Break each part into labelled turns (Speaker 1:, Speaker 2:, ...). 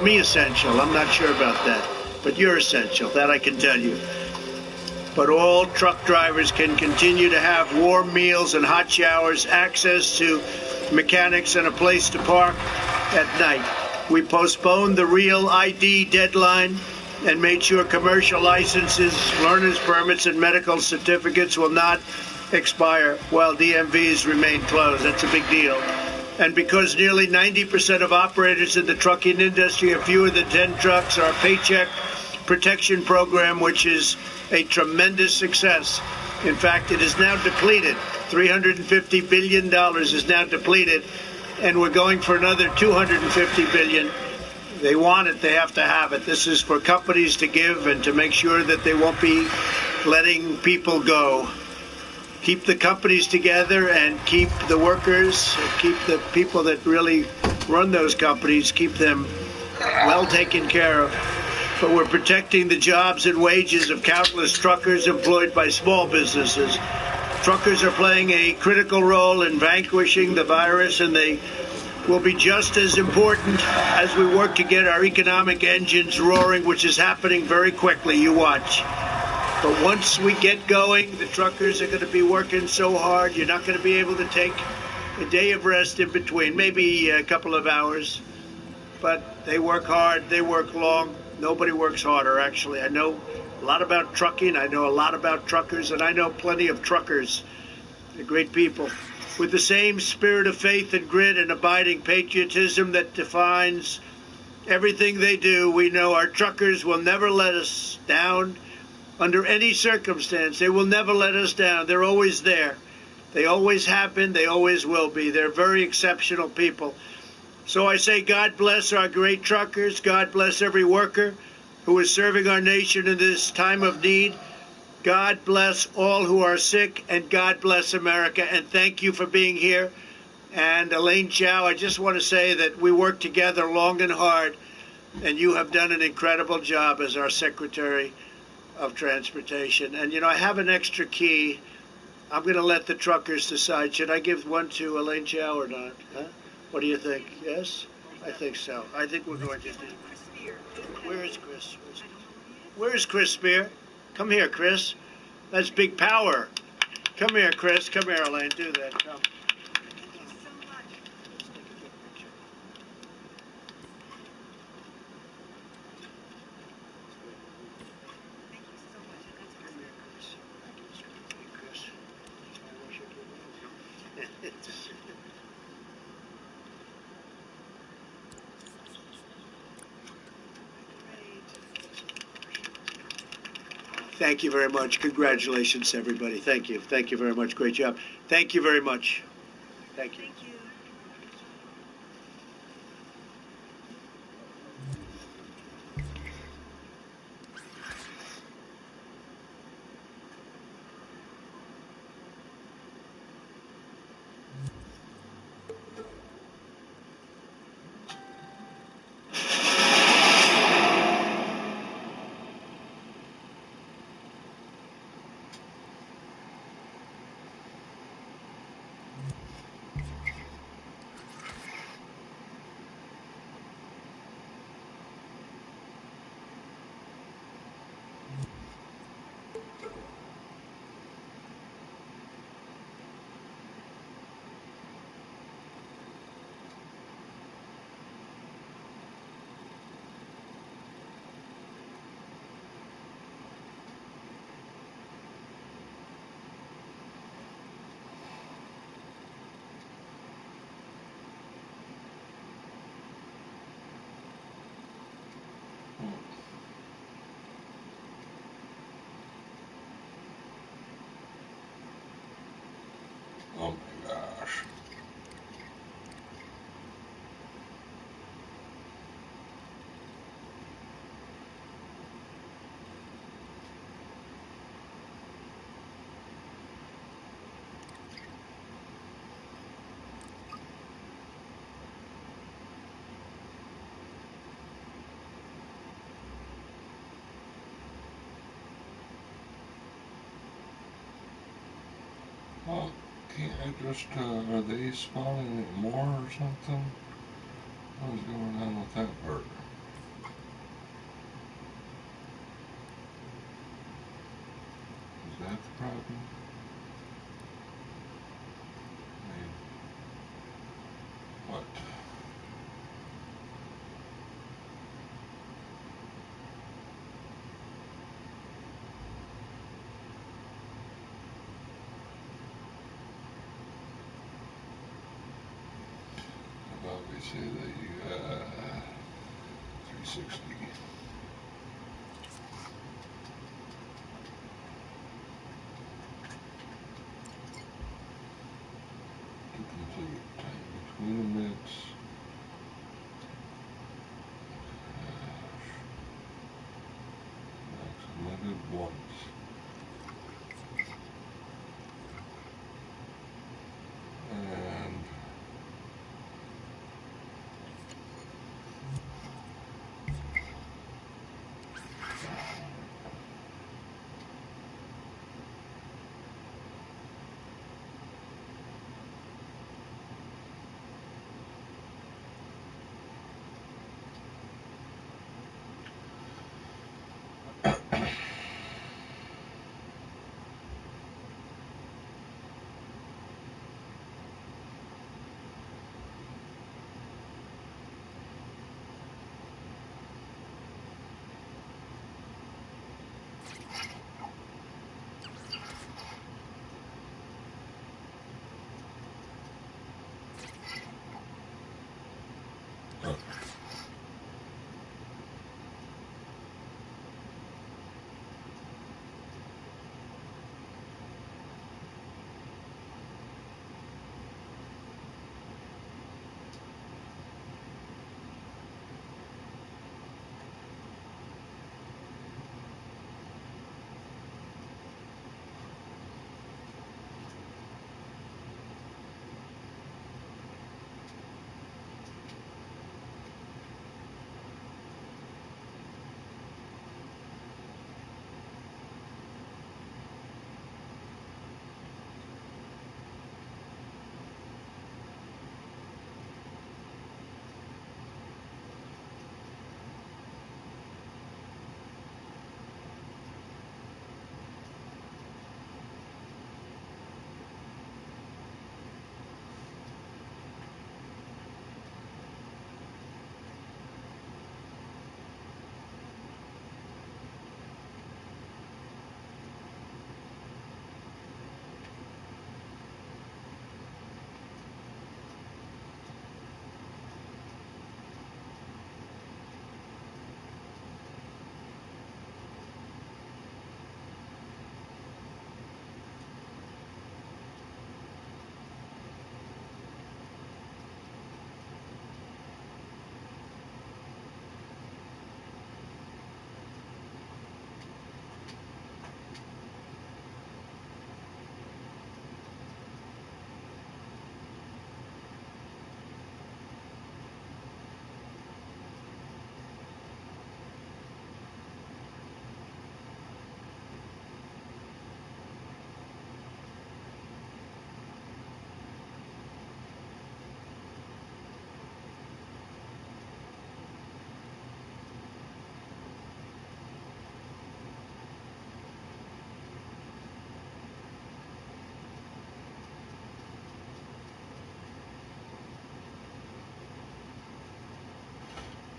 Speaker 1: Me essential. I'm not sure about that. But you're essential. That I can tell you. But all truck drivers can continue to have warm meals and hot showers, access to mechanics, and a place to park at night. We postponed the real ID deadline and made sure commercial licenses, learner's permits, and medical certificates will not expire while DMVs remain closed. That's a big deal. And because nearly 90% of operators in the trucking industry have fewer than 10 trucks, our Paycheck Protection Program, which is a tremendous success. In fact, it is now depleted. $350 billion is now depleted, and we're going for another $250 billion. They want it. They have to have it. This is for companies to give and to make sure that they won't be letting people go. Keep the companies together and keep the workers, keep the people that really run those companies, keep them well taken care of. But we're protecting the jobs and wages of countless truckers employed by small businesses. Truckers are playing a critical role in vanquishing the virus, and they will be just as important as we work to get our economic engines roaring, which is happening very quickly. You watch. But once we get going, the truckers are going to be working so hard, you're not going to be able to take a day of rest in between, maybe a couple of hours. But they work hard, they work long. Nobody works harder, actually. I know a lot about trucking, I know a lot about truckers, and I know plenty of truckers. They're great people. With the same spirit of faith and grit and abiding patriotism that defines everything they do, we know our truckers will never let us down. Under any circumstance, they will never let us down. They're always there. They always have been. They always will be. They're very exceptional people. So I say God bless our great truckers. God bless every worker who is serving our nation in this time of need. God bless all who are sick, and God bless America. And thank you for being here. And Elaine Chao, I just want to say that we worked together long and hard, and you have done an incredible job as our Secretary of Transportation. And, you know, I have an extra key. I'm going to let the truckers decide. Should I give one to Elaine Chao or not? Huh? What do you think? Yes? I think so. I think we're going to do. Where is Chris? Where is Chris Spear? Come here, Chris. That's big power. Come here, Chris. Come here, Elaine. Do that. Come. Thank you very much. Congratulations, everybody. Thank you. Thank you very much. Great job. Thank you very much. Thank you.
Speaker 2: Oh my gosh. Well, can't I just, are they spawning more or something? What's going on with that part? problem. I mean, what? How about we say that you 360. To complete time between emits. Max emitted once. And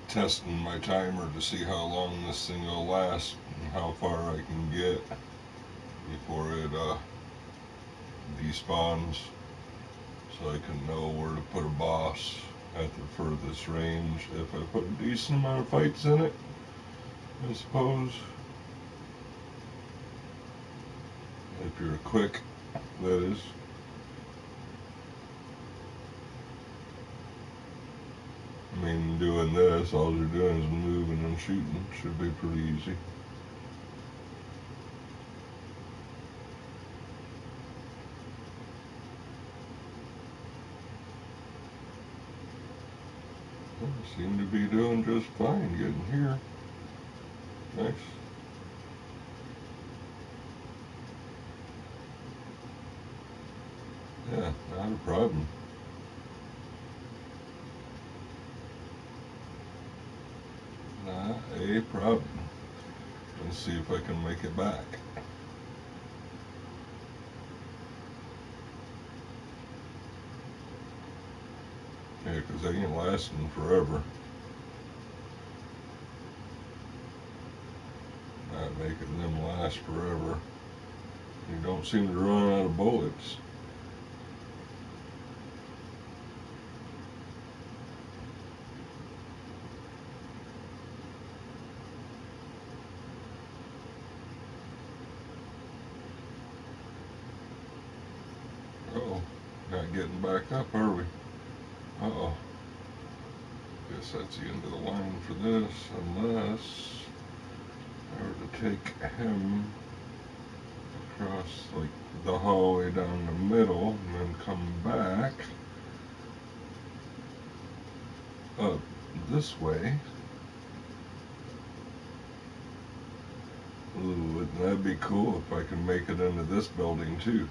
Speaker 2: testing my timer to see how long this thing will last and how far I can get before it despawns, so I can know where to put a boss at the furthest range if I put a decent amount of fights in it, I suppose. If you're quick, that is. I mean, doing this, all you're doing is moving and shooting. Should be pretty easy. I seem to be doing just fine getting here. Nice. Yeah, not a problem. Not a problem. Let's see if I can make it back. because they ain't lasting forever. Not making them last forever. You don't seem to run out of bullets. Uh-oh, not getting back up, are we? Uh-oh. Guess that's the end of the line for this, unless I were to take him across like the hallway down the middle and then come back up this way. Ooh, wouldn't that be cool if I could make it into this building too?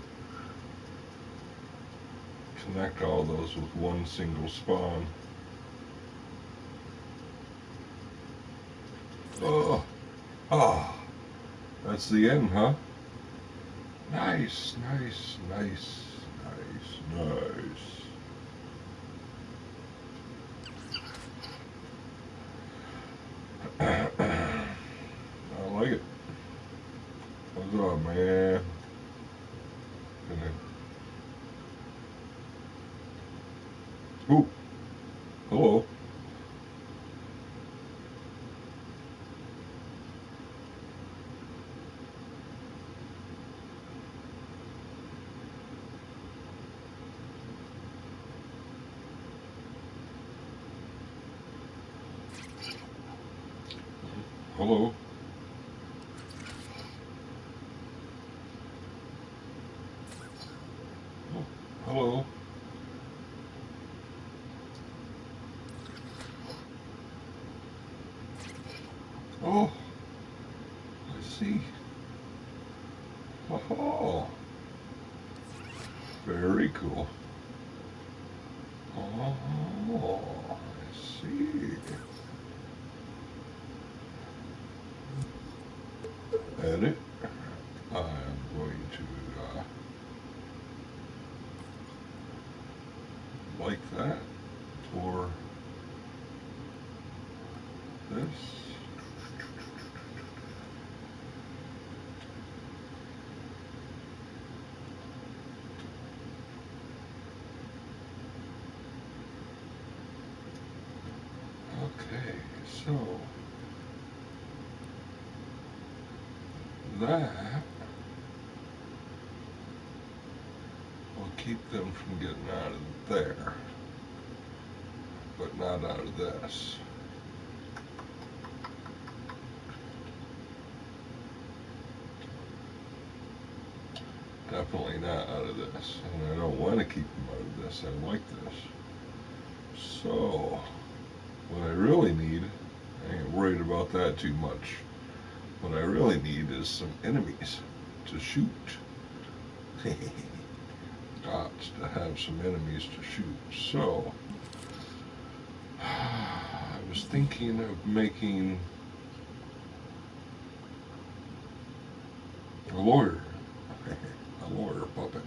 Speaker 2: Connect all those with one single spawn. Oh, oh, that's the end, huh? Nice, nice, nice, nice, nice. I like it. What's up, man? Ooh, hello. Hello. Oh, hello. Oh, I see. Oh, very cool. Oh, I see. Edit. I am going to like that for this. Okay, so that will keep them from getting out of there, but not out of this. Definitely not out of this, and I don't want to keep them out of this. I like this. So, what I really need, I ain't worried about that too much. What I really need is some enemies to shoot. Got to have some enemies to shoot. So, I was thinking of making a lawyer. A lawyer puppet.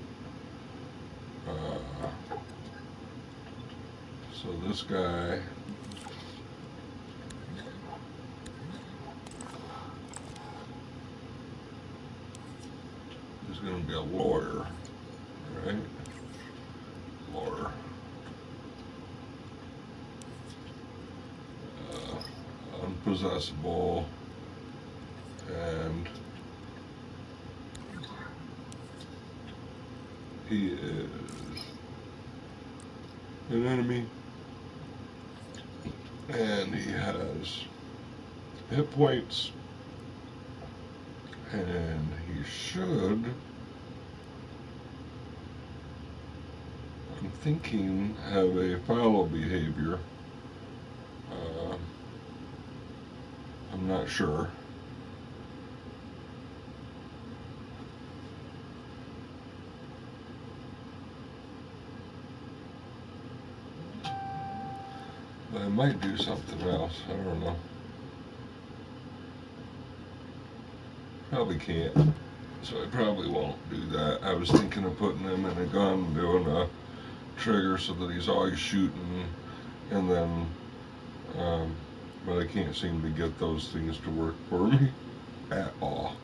Speaker 2: So this guy is going to be a lawyer, right? Lawyer. Unpossessable, and he is an enemy, and he has hit points, and he should, I'm thinking, have a follow behavior. I'm not sure. But I might do something else. I don't know. Probably can't. So I probably won't do that. I was thinking of putting him in a gun, doing a trigger so that he's always shooting and then, but I can't seem to get those things to work for me at all.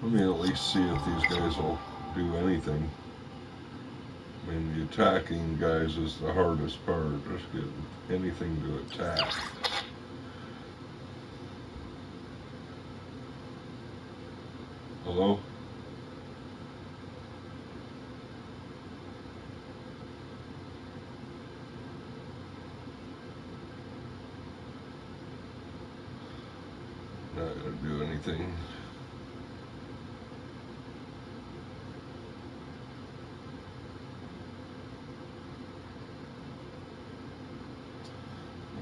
Speaker 2: Let me at least see if these guys will do anything. I mean, the attacking guys is the hardest part, just getting anything to attack. Hello? Not gonna do anything.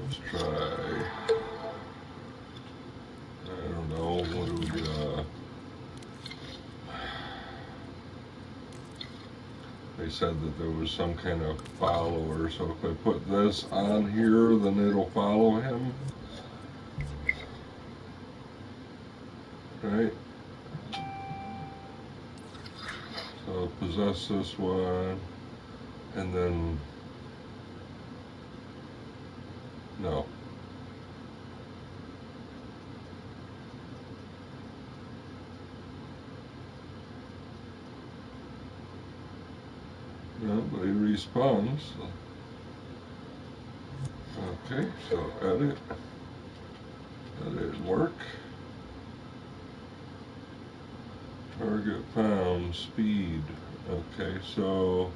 Speaker 2: Let's try. I don't know. What do we They said that there was some kind of follower, so if I put this on here, then it'll follow him. Right? So possess this one, and then no. No, but he responds. So. Okay, so edit. That didn't work. Target found, speed. Okay, so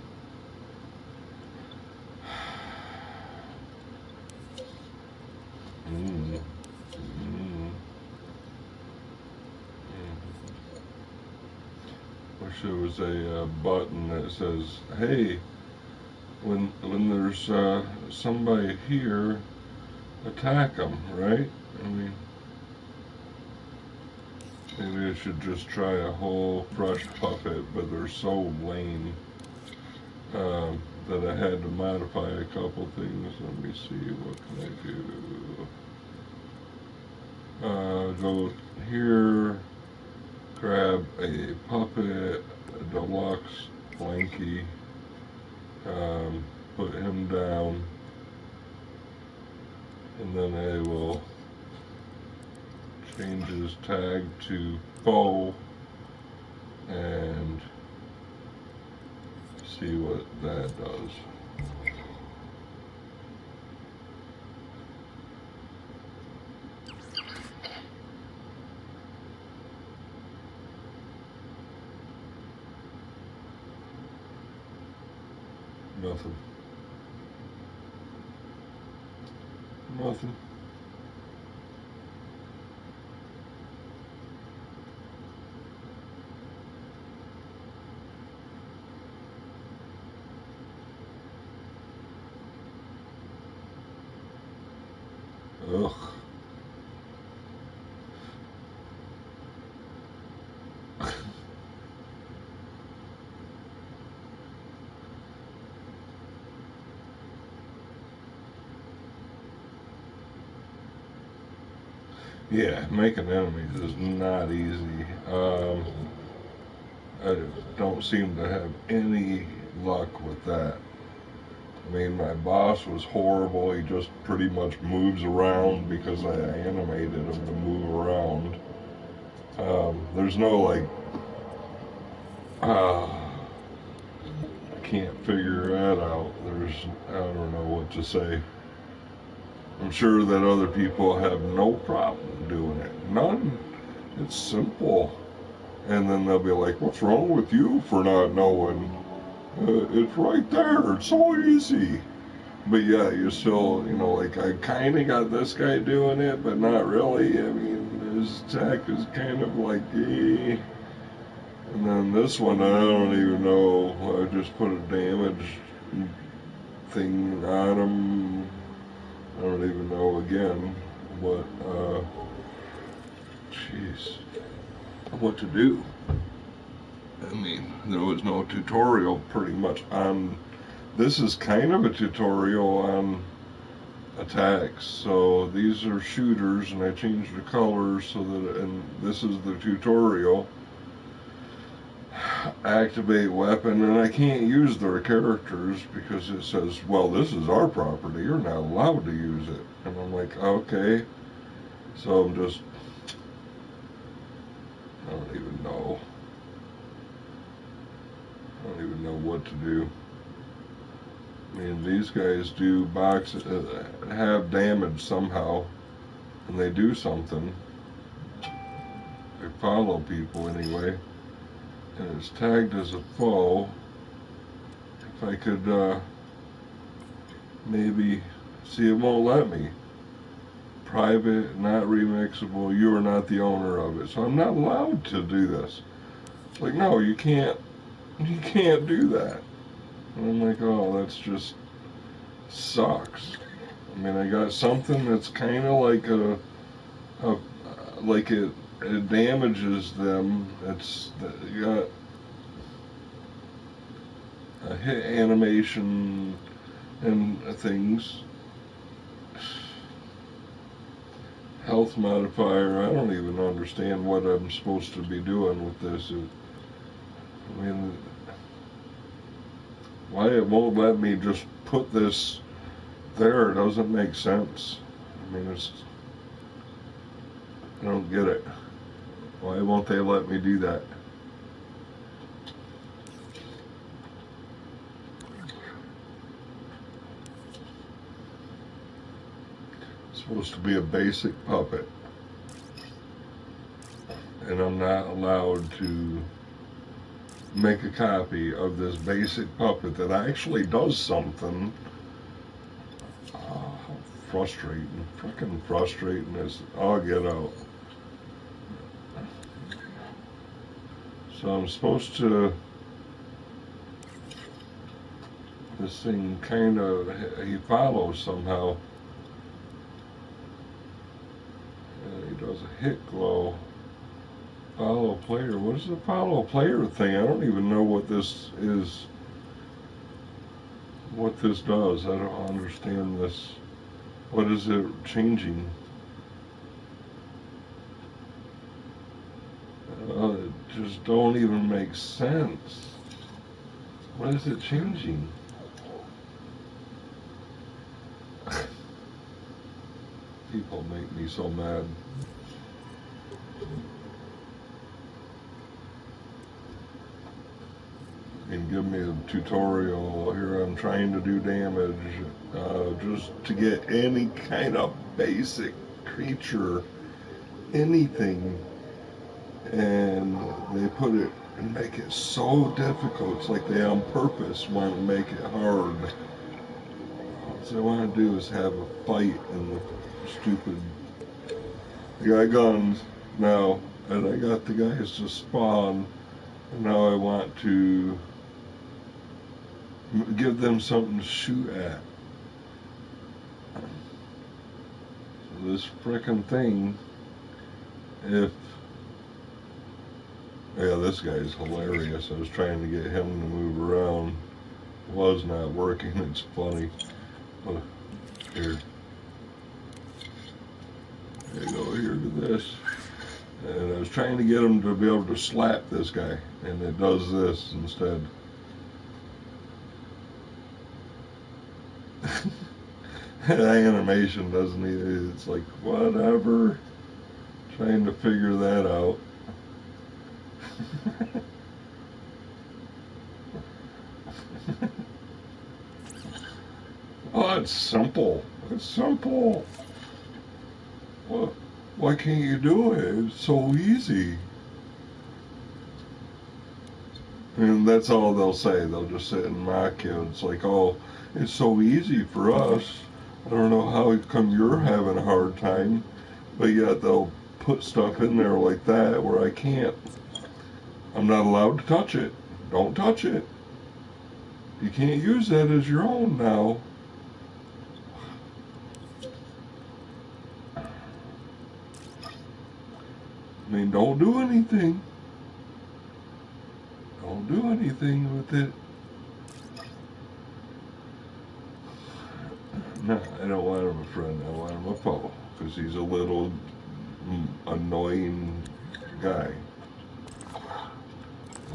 Speaker 2: wish there was a button that says, "Hey, when there's somebody here, attack them." Right? I mean, maybe I should just try a whole fresh puppet, but they're so lame that I had to modify a couple things. Let me see, what can I do? Go here, grab a puppet, a deluxe Blanky, put him down, and then I will change his tag to foe and see what that does. Nothing. Nothing. Ugh. Yeah, making enemies is not easy. I don't seem to have any luck with that. I mean, my boss was horrible. He just pretty much moves around because I animated him to move around. There's no like, I can't figure that out. I don't know what to say. I'm sure that other people have no problem doing it. None. It's simple. And then they'll be like, "What's wrong with you for not knowing? It's right there. It's so easy." But yeah, you still, like I kind of got this guy doing it, but not really. I mean, his attack is kind of like, eh. And then this one, I don't even know. I just put a damage thing on him. I don't even know again what, jeez, what to do. I mean, there was no tutorial pretty much on, this is kind of a tutorial on attacks. So these are shooters, and I changed the colors so that, and this is the tutorial. activate weapon, and I can't use their characters because it says, well, this is our property, you're not allowed to use it. And I'm like, okay. So I'm just, I don't even know. I don't even know what to do. I mean, these guys do have damage somehow, and they do something. They follow people anyway, and it's tagged as a foe. If I could maybe see, it won't let me. Private, not remixable, you are not the owner of it. So I'm not allowed to do this. It's like, no, you can't do that. And I'm like, oh, that's just sucks. I mean, I got something that's kind of like it damages them. You got a hit animation and things. Health modifier. I don't even understand what I'm supposed to be doing with this. I mean, why it won't let me just put this there doesn't make sense. I mean, I don't get it. Why won't they let me do that? It's supposed to be a basic puppet, and I'm not allowed to make a copy of this basic puppet that actually does something. Frustrating. Freaking frustrating as I'll get out. So I'm supposed to, this thing kind of, he follows somehow. He does a hit glow. Follow player. What is the follow player thing? I don't even know what this is. What this does. I don't understand this. What is it changing? It just don't even make sense. What is it changing? People make me so mad. And give me a tutorial. Here I'm trying to do damage just to get any kind of basic creature, anything, and they put it and make it so difficult. It's like they on purpose want to make it hard. What they want to do is have a fight in the stupid. I got guns now, and I got the guys to spawn, and now I want to give them something to shoot at. So this frickin' thing, yeah, this guy's hilarious. I was trying to get him to move around. Was not working. It's funny. But here. There you go, here to this. And I was trying to get him to be able to slap this guy, and it does this instead. That animation doesn't either. It's like, whatever. Trying to figure that out. Oh, it's simple. It's simple. What? Why can't you do it? It's so easy. And that's all they'll say. They'll just sit and mock you. It's like, oh, it's so easy for us. I don't know how come you're having a hard time. But yet they'll put stuff in there like that where I can't. I'm not allowed to touch it. Don't touch it. You can't use that as your own now. I mean, don't do anything. Don't do anything with it. No, I don't want him a friend. I want him a foe. Because he's a little annoying guy.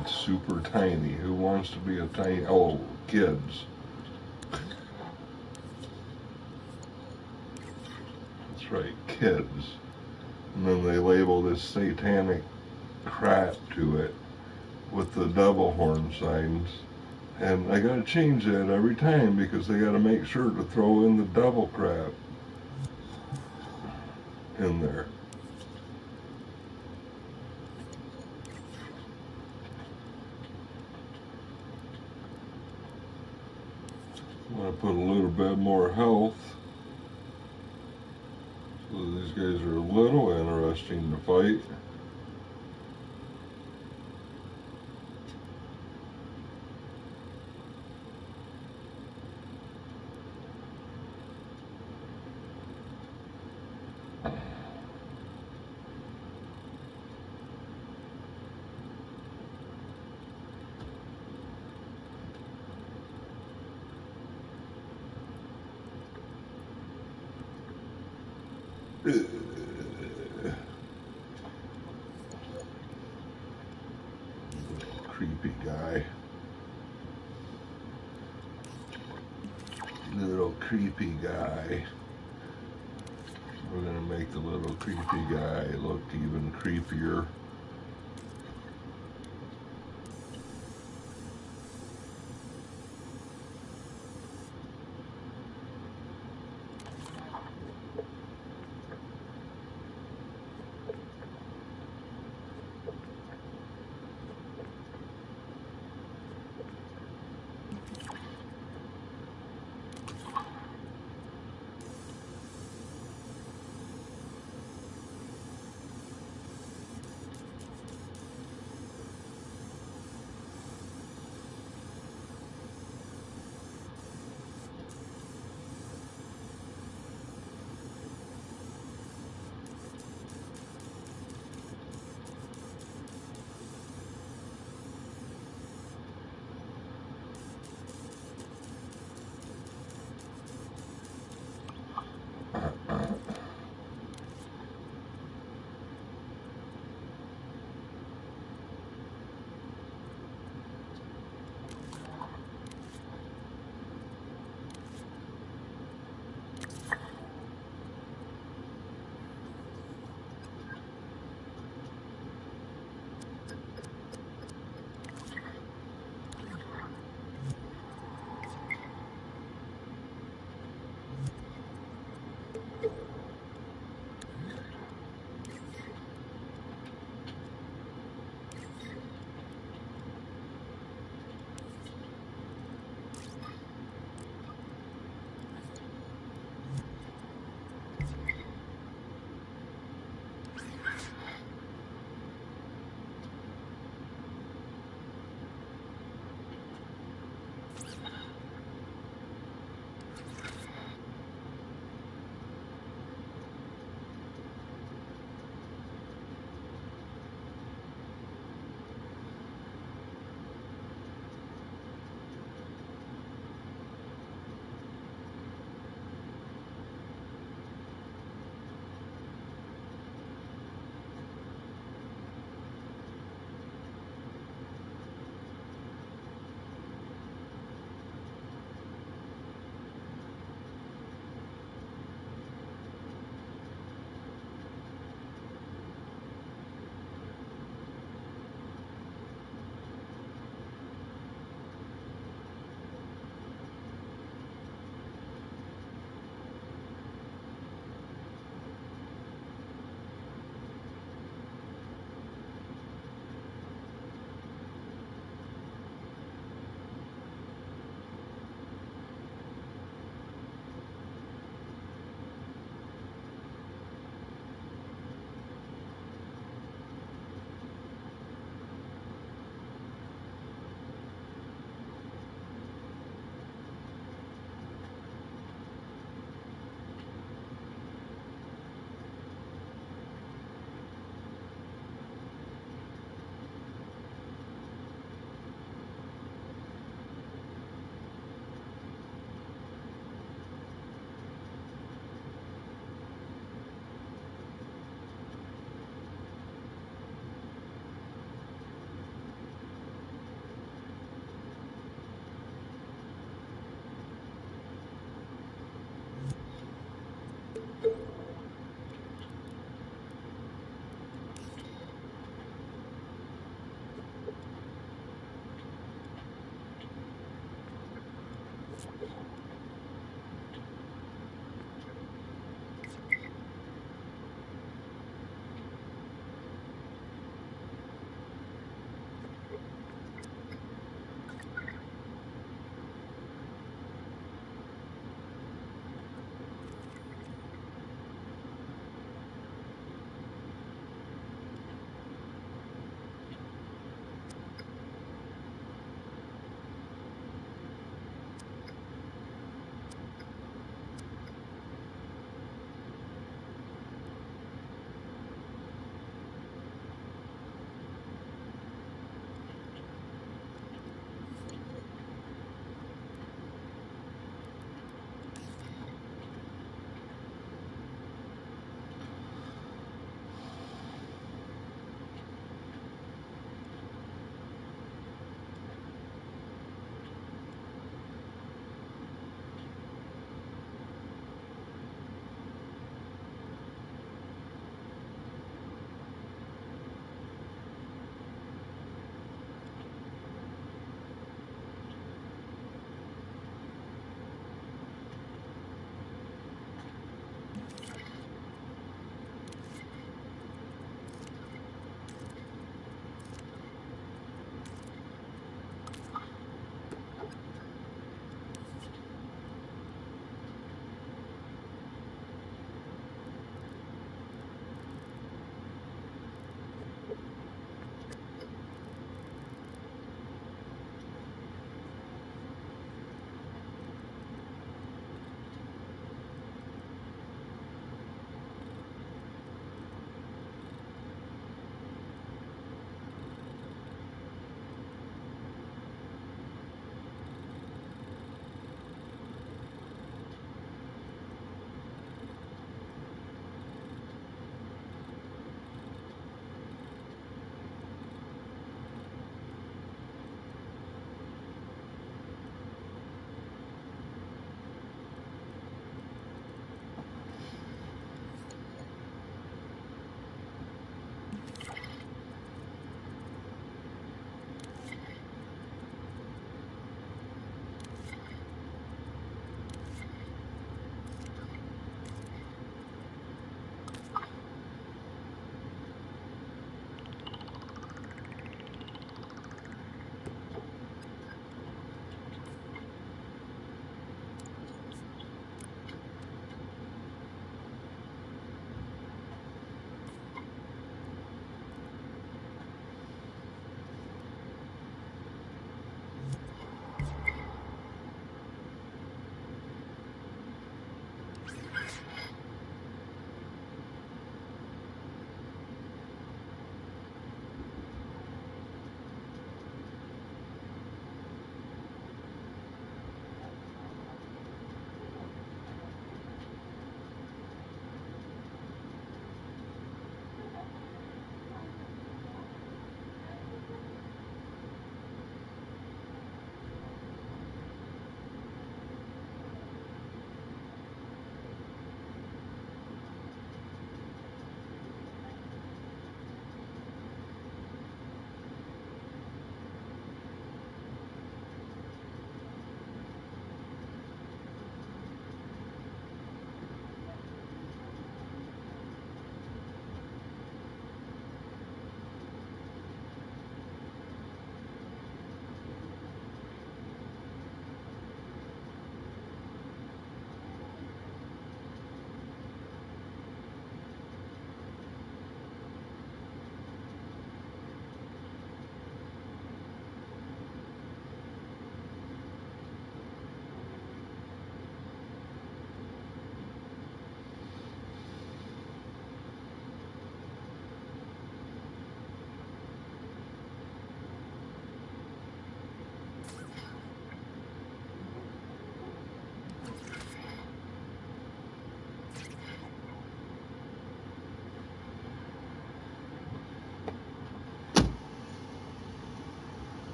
Speaker 2: It's super tiny. Who wants to be a tiny... Oh, kids. That's right, kids. And then they label this satanic crap to it with the devil horn signs. And I gotta change that every time because they gotta make sure to throw in the devil crap in there. I want to put a little bit more health. So these guys are a little interesting to fight. Creepy guy. Little creepy guy. We're gonna make the little creepy guy look even creepier.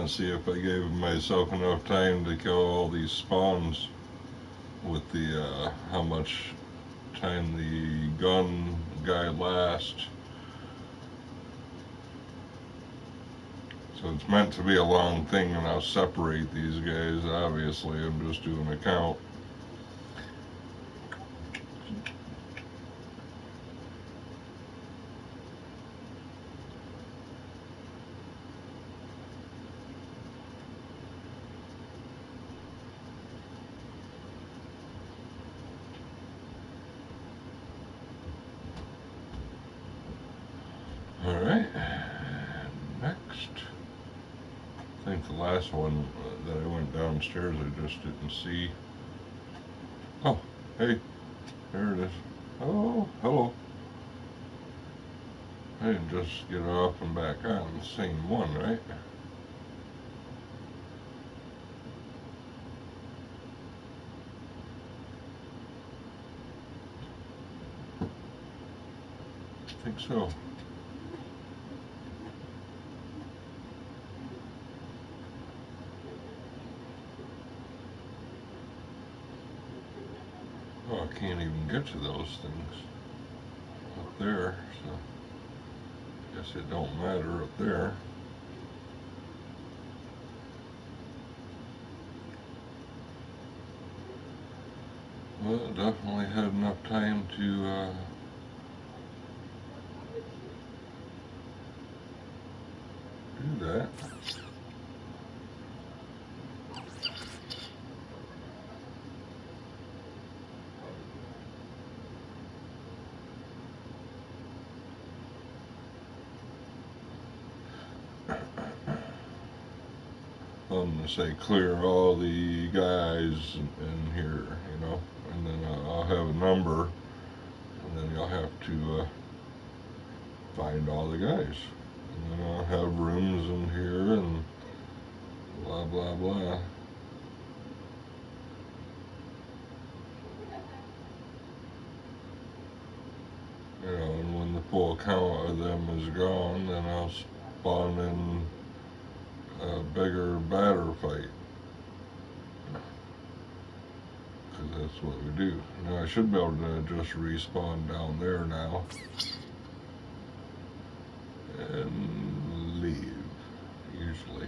Speaker 2: to see if I gave myself enough time to kill all these spawns with the how much time the gun guy lasts. So it's meant to be a long thing, and I'll separate these guys. Obviously, I'm just doing a count. All right, next. I think the last one that I went downstairs, I just didn't see. Oh, hey, there it is. Oh, hello. I didn't just get off and back on the same one, right? I think so. Oh, I can't even get to those things up there, so I guess it don't matter up there. Well, definitely had enough time to do that. I'm gonna say clear all the guys in here, you know, and then I'll have a number, and then you'll have to find all the guys, and then I'll have rooms in here and blah blah blah. You know, and when the full count of them is gone, then I'll spawn in a bigger, badder fight. Because that's what we do. Now I should be able to just respawn down there now. And leave, usually.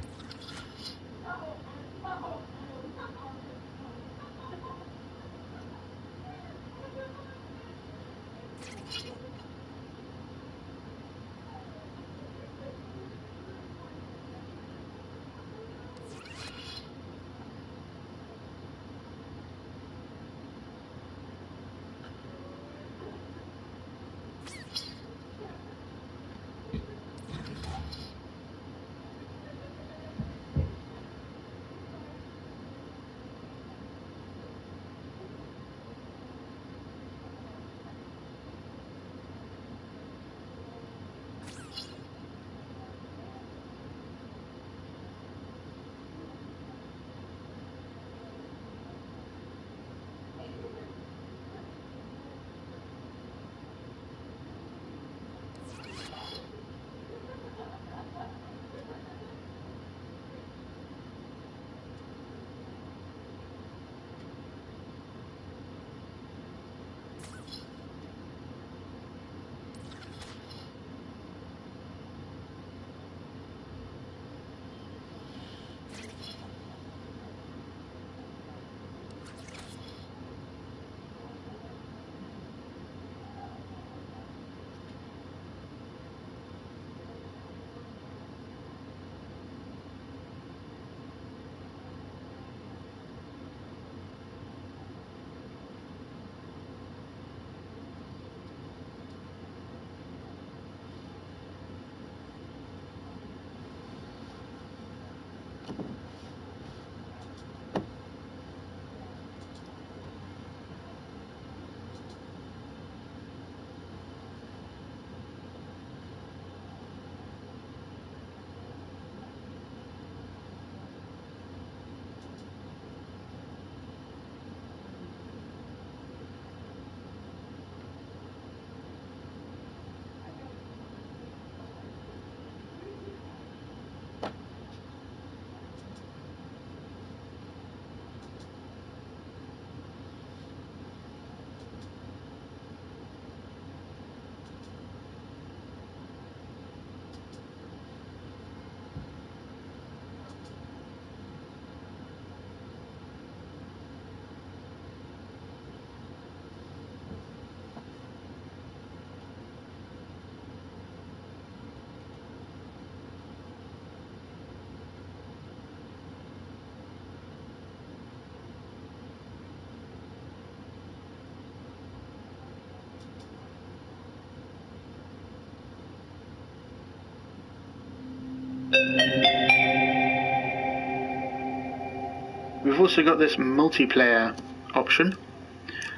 Speaker 3: We've also got this multiplayer option.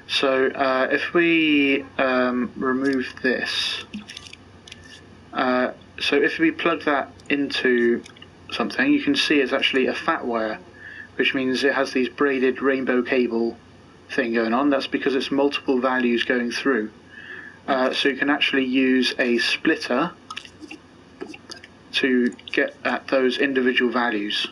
Speaker 3: So if we remove this, so if we plug that into something, you can see it's actually a fat wire, which means it has these braided rainbow cable thing going on. That's because it's multiple values going through. So you can actually use a splitter to get at those individual values.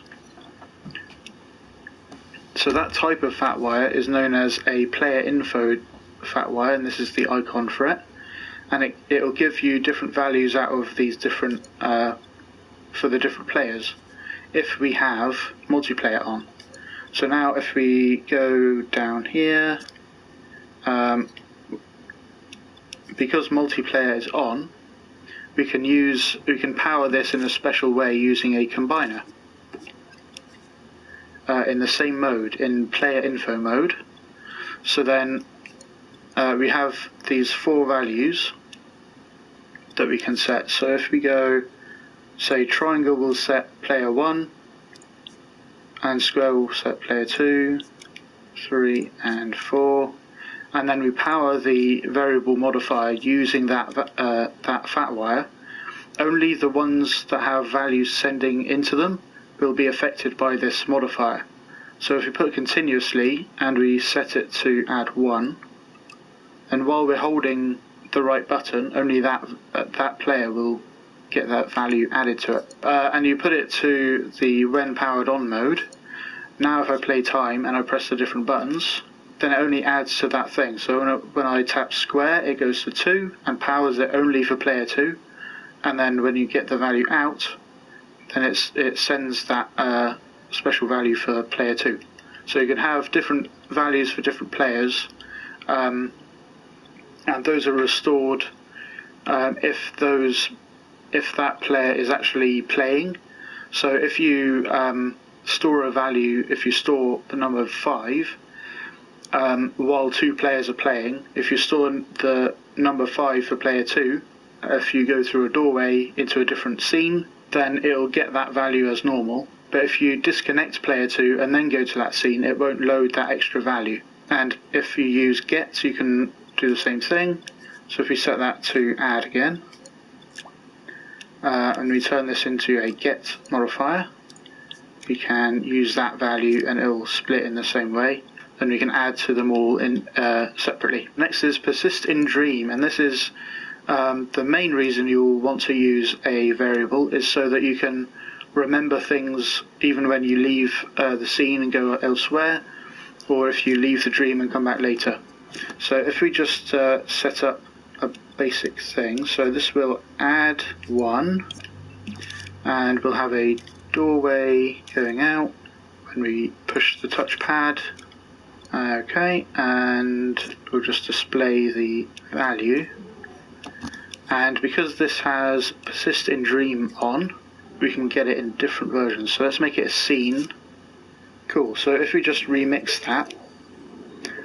Speaker 3: So that type of fat wire is known as a player info fat wire, and this is the icon for it. And it'll give you different values out of these different, for the different players, if we have multiplayer on. So now if we go down here, because multiplayer is on, we can power this in a special way using a combiner. In the same mode, in player info mode. So then we have these 4 values that we can set. So if we go, say triangle will set player 1, and square will set player 2, 3 and 4, and then we power the variable modifier using that fat wire. Only the ones that have values sending into them will be affected by this modifier. So if we put continuously and we set it to add 1, and while we're holding the right button, only that player will get that value added to it. And you put it to the when powered on mode. Now if I play time and I press the different buttons, then it only adds to that thing. So when I tap square, it goes to 2 and powers it only for player 2. And then when you get the value out, then it sends that special value for player 2. So you can have different values for different players, and those are restored if that player is actually playing. So if you store a value, if you store the number 5 while 2 players are playing, if you store the number 5 for player 2, if you go through a doorway into a different scene, then it'll get that value as normal. But if you disconnect player 2 and then go to that scene, it won't load that extra value. And if you use get, you can do the same thing. So if we set that to add again, and we turn this into a get modifier, we can use that value and it will split in the same way. Then we can add to them all in separately. Next is persist in dream, and this is the main reason you'll want to use a variable is so that you can remember things even when you leave the scene and go elsewhere, or if you leave the dream and come back later. So if we just set up a basic thing, so this will add 1, and we'll have a doorway going out when we push the touchpad. Okay, and we'll just display the value. And because this has persist in dream on, we can get it in different versions. So let's make it a scene. Cool, so if we just remix that,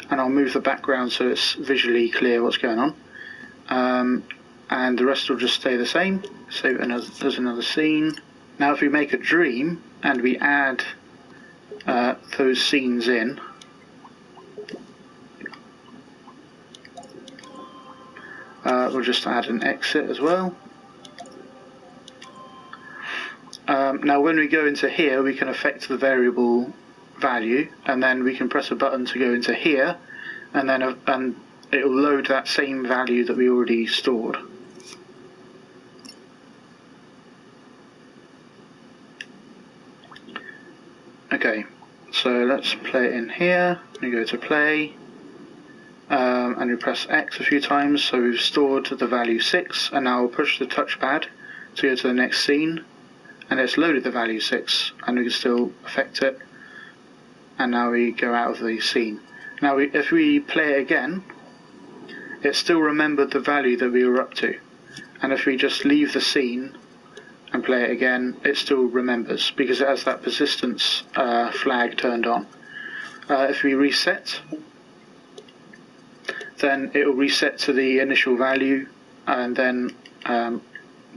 Speaker 3: and I'll move the background so it's visually clear what's going on, and the rest will just stay the same. Save it as another scene. Now if we make a dream and we add those scenes in, we'll just add an exit as well. Now when we go into here, we can affect the variable value, and then we can press a button to go into here, and then it will load that same value that we already stored. Okay, so let's play it in here. We go to play, and we press X a few times, so we've stored the value 6, and now we'll push the touchpad to go to the next scene, and it's loaded the value 6, and we can still affect it, and now we go out of the scene. Now if we play it again, it still remembered the value that we were up to, and if we just leave the scene and play it again, it still remembers because it has that persistence flag turned on. If we reset, then it will reset to the initial value, and then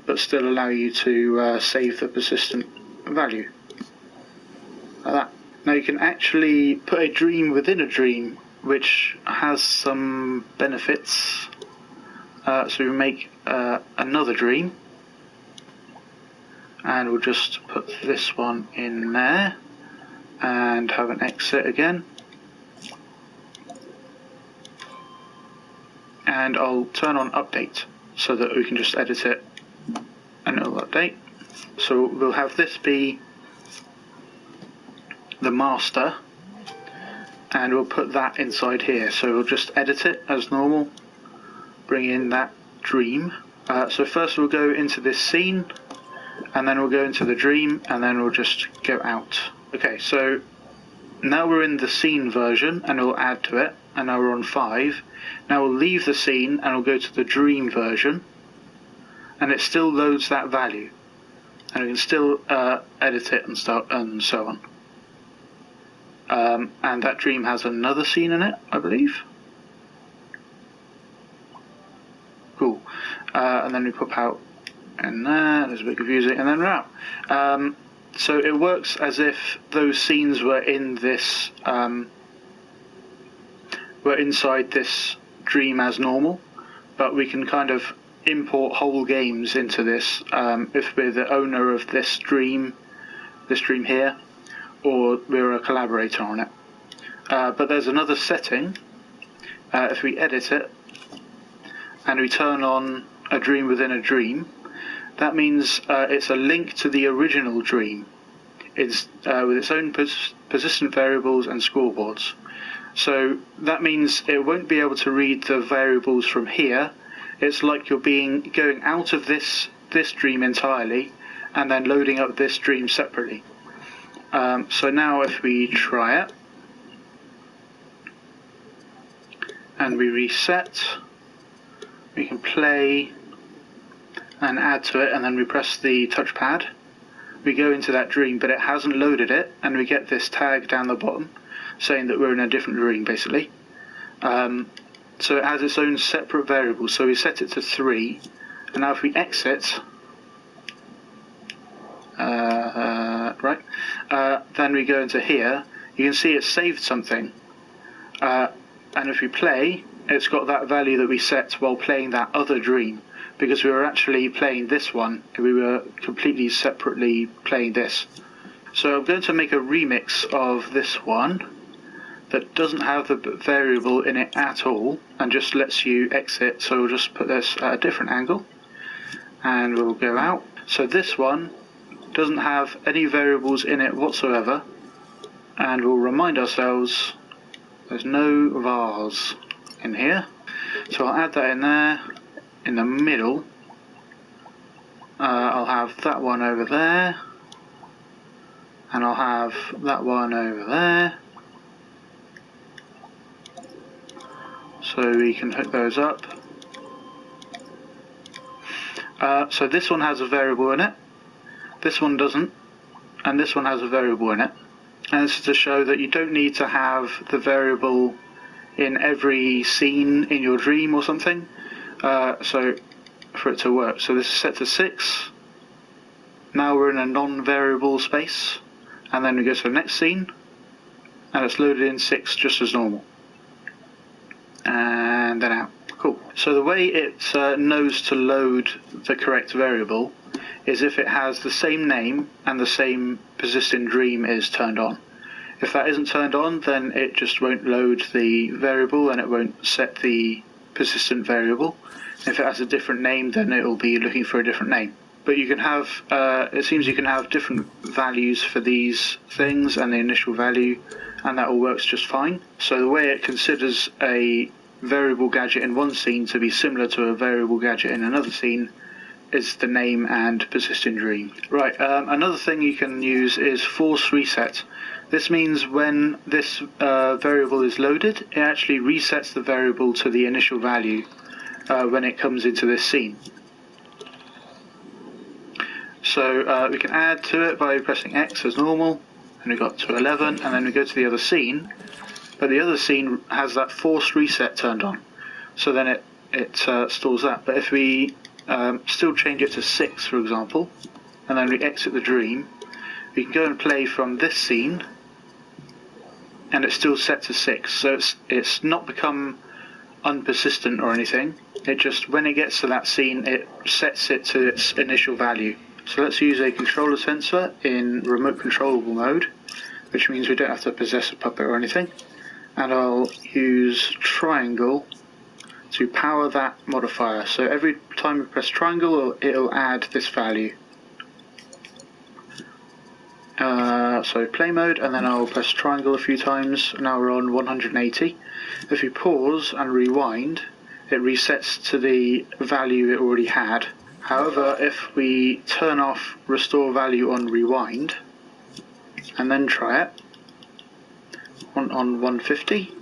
Speaker 3: but still allow you to save the persistent value. Like that. Now you can actually put a dream within a dream, which has some benefits. So we make another dream, and we'll just put this one in there and have an exit again. And I'll turn on update so that we can just edit it and it'll update. So we'll have this be the master, and we'll put that inside here. So we'll just edit it as normal, bring in that dream. So first we'll go into this scene, and then we'll go into the dream, and then we'll just go out. Okay, so now we're in the scene version, and we'll add to it, and now we're on 5. Now we'll leave the scene, and we'll go to the dream version, and it still loads that value, and we can still edit it and start and so on. And that dream has another scene in it, I believe. Cool. And then we pop out in there. It's a bit confusing, and then we're out. So it works as if those scenes were in this, were inside this dream as normal, but we can kind of import whole games into this if we're the owner of this dream here, or we're a collaborator on it. But there's another setting. If we edit it and we turn on a dream within a dream, that means it's a link to the original dream. It's with its own persistent variables and scoreboards. So that means it won't be able to read the variables from here. It's like you're going out of this dream entirely and then loading up this dream separately. So now if we try it and we reset, we can play and add to it, and then we press the touchpad. We go into that dream, but it hasn't loaded it, and we get this tag down the bottom saying that we're in a different dream, basically. So it has its own separate variable, so we set it to 3, and now if we exit, then we go into here, you can see it saved something, and if we play, it's got that value that we set while playing that other dream, because we were actually playing this one, we were completely separately playing this. So I'm going to make a remix of this one that doesn't have the variable in it at all and just lets you exit. So we'll just put this at a different angle and we'll go out. So this one doesn't have any variables in it whatsoever, and we'll remind ourselves there's no vars in here. So I'll add that in there. In the middle, I'll have that one over there, and I'll have that one over there, so we can hook those up. So this one has a variable in it, this one doesn't, and this one has a variable in it, and this is to show that you don't need to have the variable in every scene in your dream or something. So for it to work, so this is set to 6. Now we're in a non-variable space, and then we go to the next scene, and it's loaded in 6 just as normal, and then out. Cool. So the way it knows to load the correct variable is if it has the same name and the same persistent dream is turned on. If that isn't turned on, then it just won't load the variable and it won't set the persistent variable. If it has a different name, then it will be looking for a different name. But you can have, it seems you can have different values for these things and the initial value, and that all works just fine. So the way it considers a variable gadget in one scene to be similar to a variable gadget in another scene is the name and persistent dream. Right, another thing you can use is force reset. This means when this variable is loaded, it actually resets the variable to the initial value when it comes into this scene. So we can add to it by pressing X as normal, and we got to 11, and then we go to the other scene, but the other scene has that force reset turned on, so then it stores that. But if we still change it to 6, for example, and then we exit the dream, we can go and play from this scene, and it's still set to 6. So it's not become unpersistent or anything. It just, when it gets to that scene, it sets it to its initial value. So let's use a controller sensor in remote controllable mode, which means we don't have to possess a puppet or anything. And I'll use triangle to power that modifier. So every time we press triangle, it'll add this value. So play mode, and then I'll press triangle a few times. Now we're on 180. If we pause and rewind, it resets to the value it already had. However, if we turn off restore value on rewind, and then try it on 150,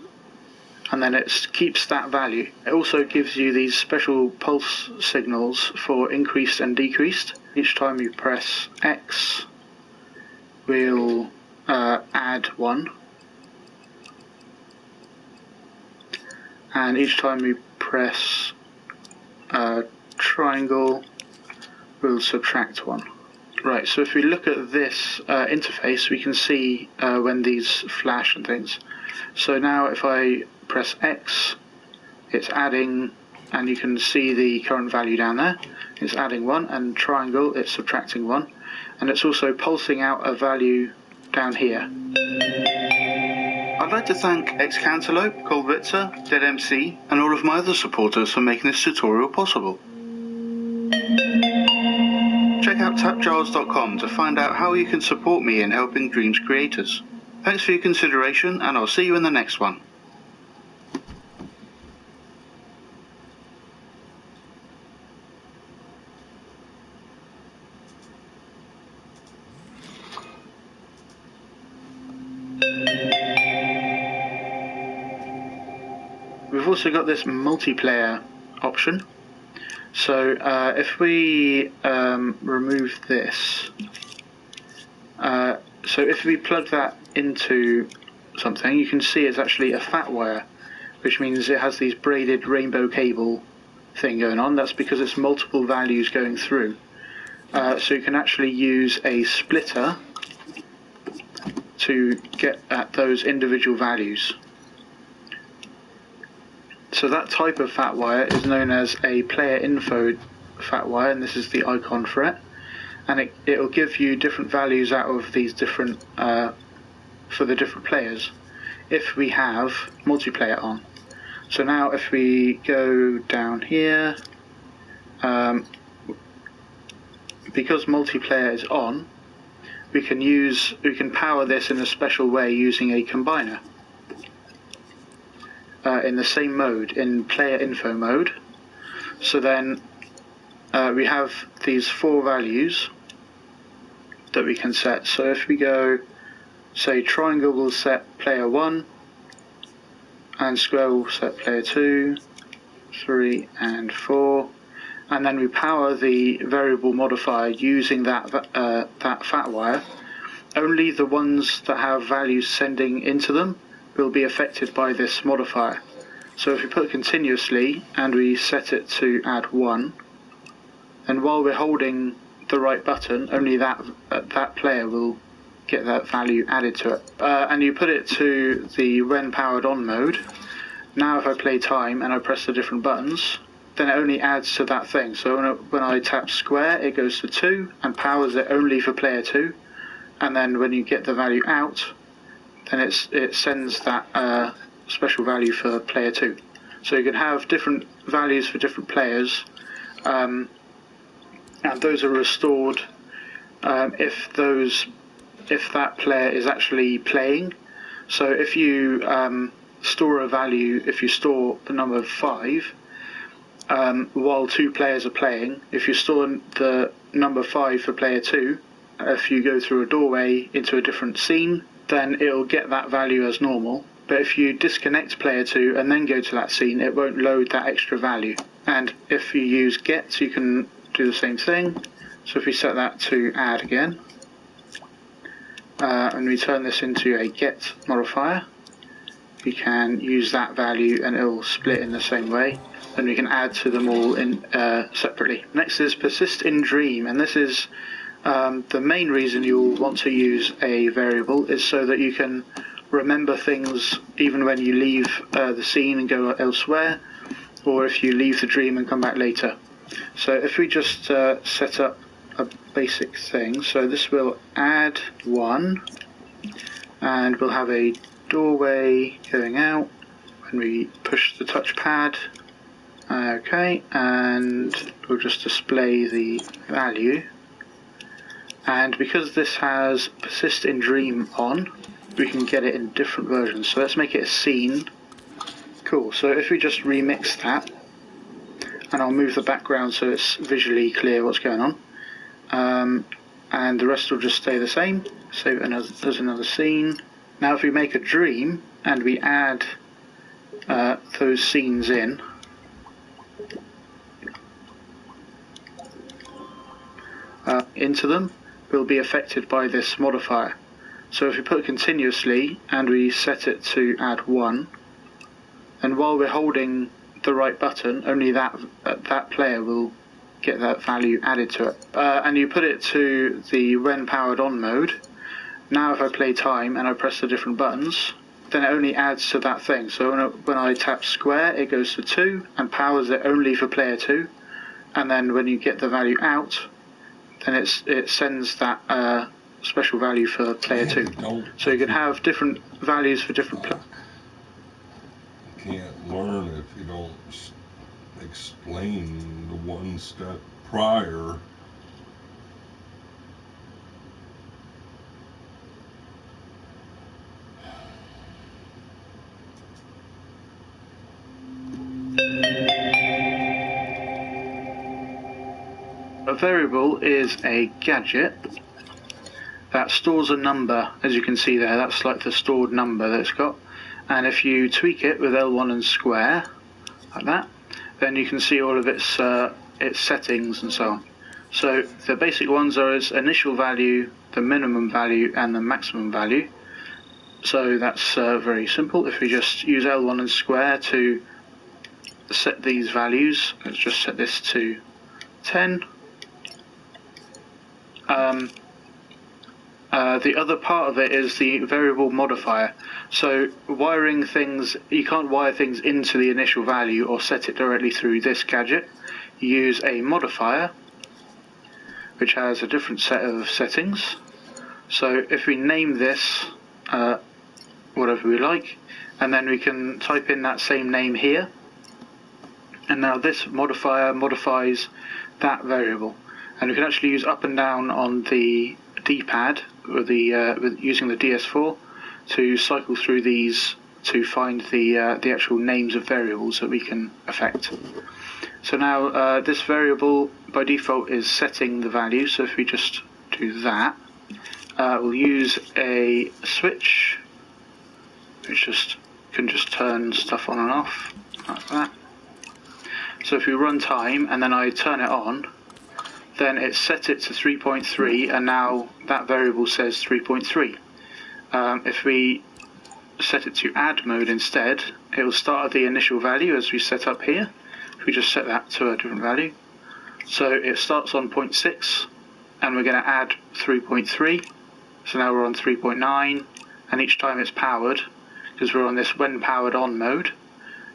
Speaker 3: and then it keeps that value. It also gives you these special pulse signals for increased and decreased. Each time you press X, we'll add 1, and each time we press triangle, we'll subtract 1. Right, so if we look at this interface, we can see when these flash and things. So now if I press X, it's adding, and you can see the current value down there. It's adding 1, and triangle, it's subtracting 1. And it's also pulsing out a value down here. I'd like to thank Xcantaloupe, Colvitza, DeadMC, and all of my other supporters for making this tutorial possible. Check out tapjars.com to find out how you can support me in helping Dreams creators. Thanks for your consideration, and I'll see you in the next one. We've also got this multiplayer option. So if we remove this, so if we plug that into something, you can see it's actually a fat wire, which means it has these braided rainbow cable thing going on. That's because it's multiple values going through. So you can actually use a splitter to get at those individual values. So that type of fat wire is known as a player info fat wire, and this is the icon for it. And it'll give you different values out of these different, for the different players, if we have multiplayer on. So now if we go down here, because multiplayer is on, we can power this in a special way using a combiner. In the same mode, in player info mode. So then we have these 4 values that we can set. So if we go, say triangle will set player 1, and square will set player 2, 3 and 4, and then we power the variable modifier using that fat wire. Only the ones that have values sending into them will be affected by this modifier. So if we put continuously and we set it to add 1, and while we're holding the right button, only that player will get that value added to it. And you put it to the when powered on mode. Now if I play time and I press the different buttons, then it only adds to that thing. So when I tap square, it goes to 2 and powers it only for player 2. And then when you get the value out, then it sends that special value for player 2. So you can have different values for different players, and those are restored if that player is actually playing. So if you store a value, if you store the number 5 while 2 players are playing, if you store the number 5 for player 2, if you go through a doorway into a different scene, then it'll get that value as normal. But if you disconnect player 2 and then go to that scene, it won't load that extra value. And if you use get, you can do the same thing. So if we set that to add again, and we turn this into a get modifier, we can use that value and it will split in the same way. Then we can add to them all in separately. Next is persist in dream, and this is the main reason you'll want to use a variable is so that you can remember things even when you leave the scene and go elsewhere, or if you leave the dream and come back later. So if we just set up a basic thing, so this will add 1, and we'll have a doorway going out when we push the touchpad. Okay, and we'll just display the value. And because this has persist in dream on, we can get it in different versions. So let's make it a scene. Cool, so if we just remix that, and I'll move the background so it's visually clear what's going on. And the rest will just stay the same. Save it as another scene. Now if we make a dream and we add those scenes in, into them, will be affected by this modifier. So if we put continuously and we set it to add 1, and while we're holding the right button, only that player will get that value added to it. And you put it to the when powered on mode. Now if I play time and I press the different buttons, then it only adds to that thing. So when I tap square, it goes to 2 and powers it only for player 2. And then when you get the value out, then it sends that special value for player 2. So you can have different values for different players.
Speaker 2: You can't learn if you don't explain the one step prior.
Speaker 3: A variable is a gadget that stores a number, as you can see there. That's like the stored number that it's got. And if you tweak it with L1 and square, like that, then you can see all of its settings and so on. So the basic ones are its initial value, the minimum value, and the maximum value. So that's very simple. If we just use L1 and square to set these values, let's just set this to 10. The other part of it is the variable modifier. So wiring things, you can't wire things into the initial value or set it directly through this gadget. You use a modifier which has a different set of settings. So if we name this whatever we like, and then we can type in that same name here, and now this modifier modifies that variable. And we can actually use up and down on the D-pad with using the DS4 to cycle through these to find the actual names of variables that we can affect. So now this variable by default is setting the value. So if we just do that, we'll use a switch, which can just turn stuff on and off like that. So if we run time and then I turn it on, then it's set it to 3.3, and now that variable says 3.3. If we set it to add mode instead, it will start at the initial value as we set up here. If we just set that to a different value. So it starts on 0.6, and we're going to add 3.3. So now we're on 3.9, and each time it's powered, because we're on this when powered on mode,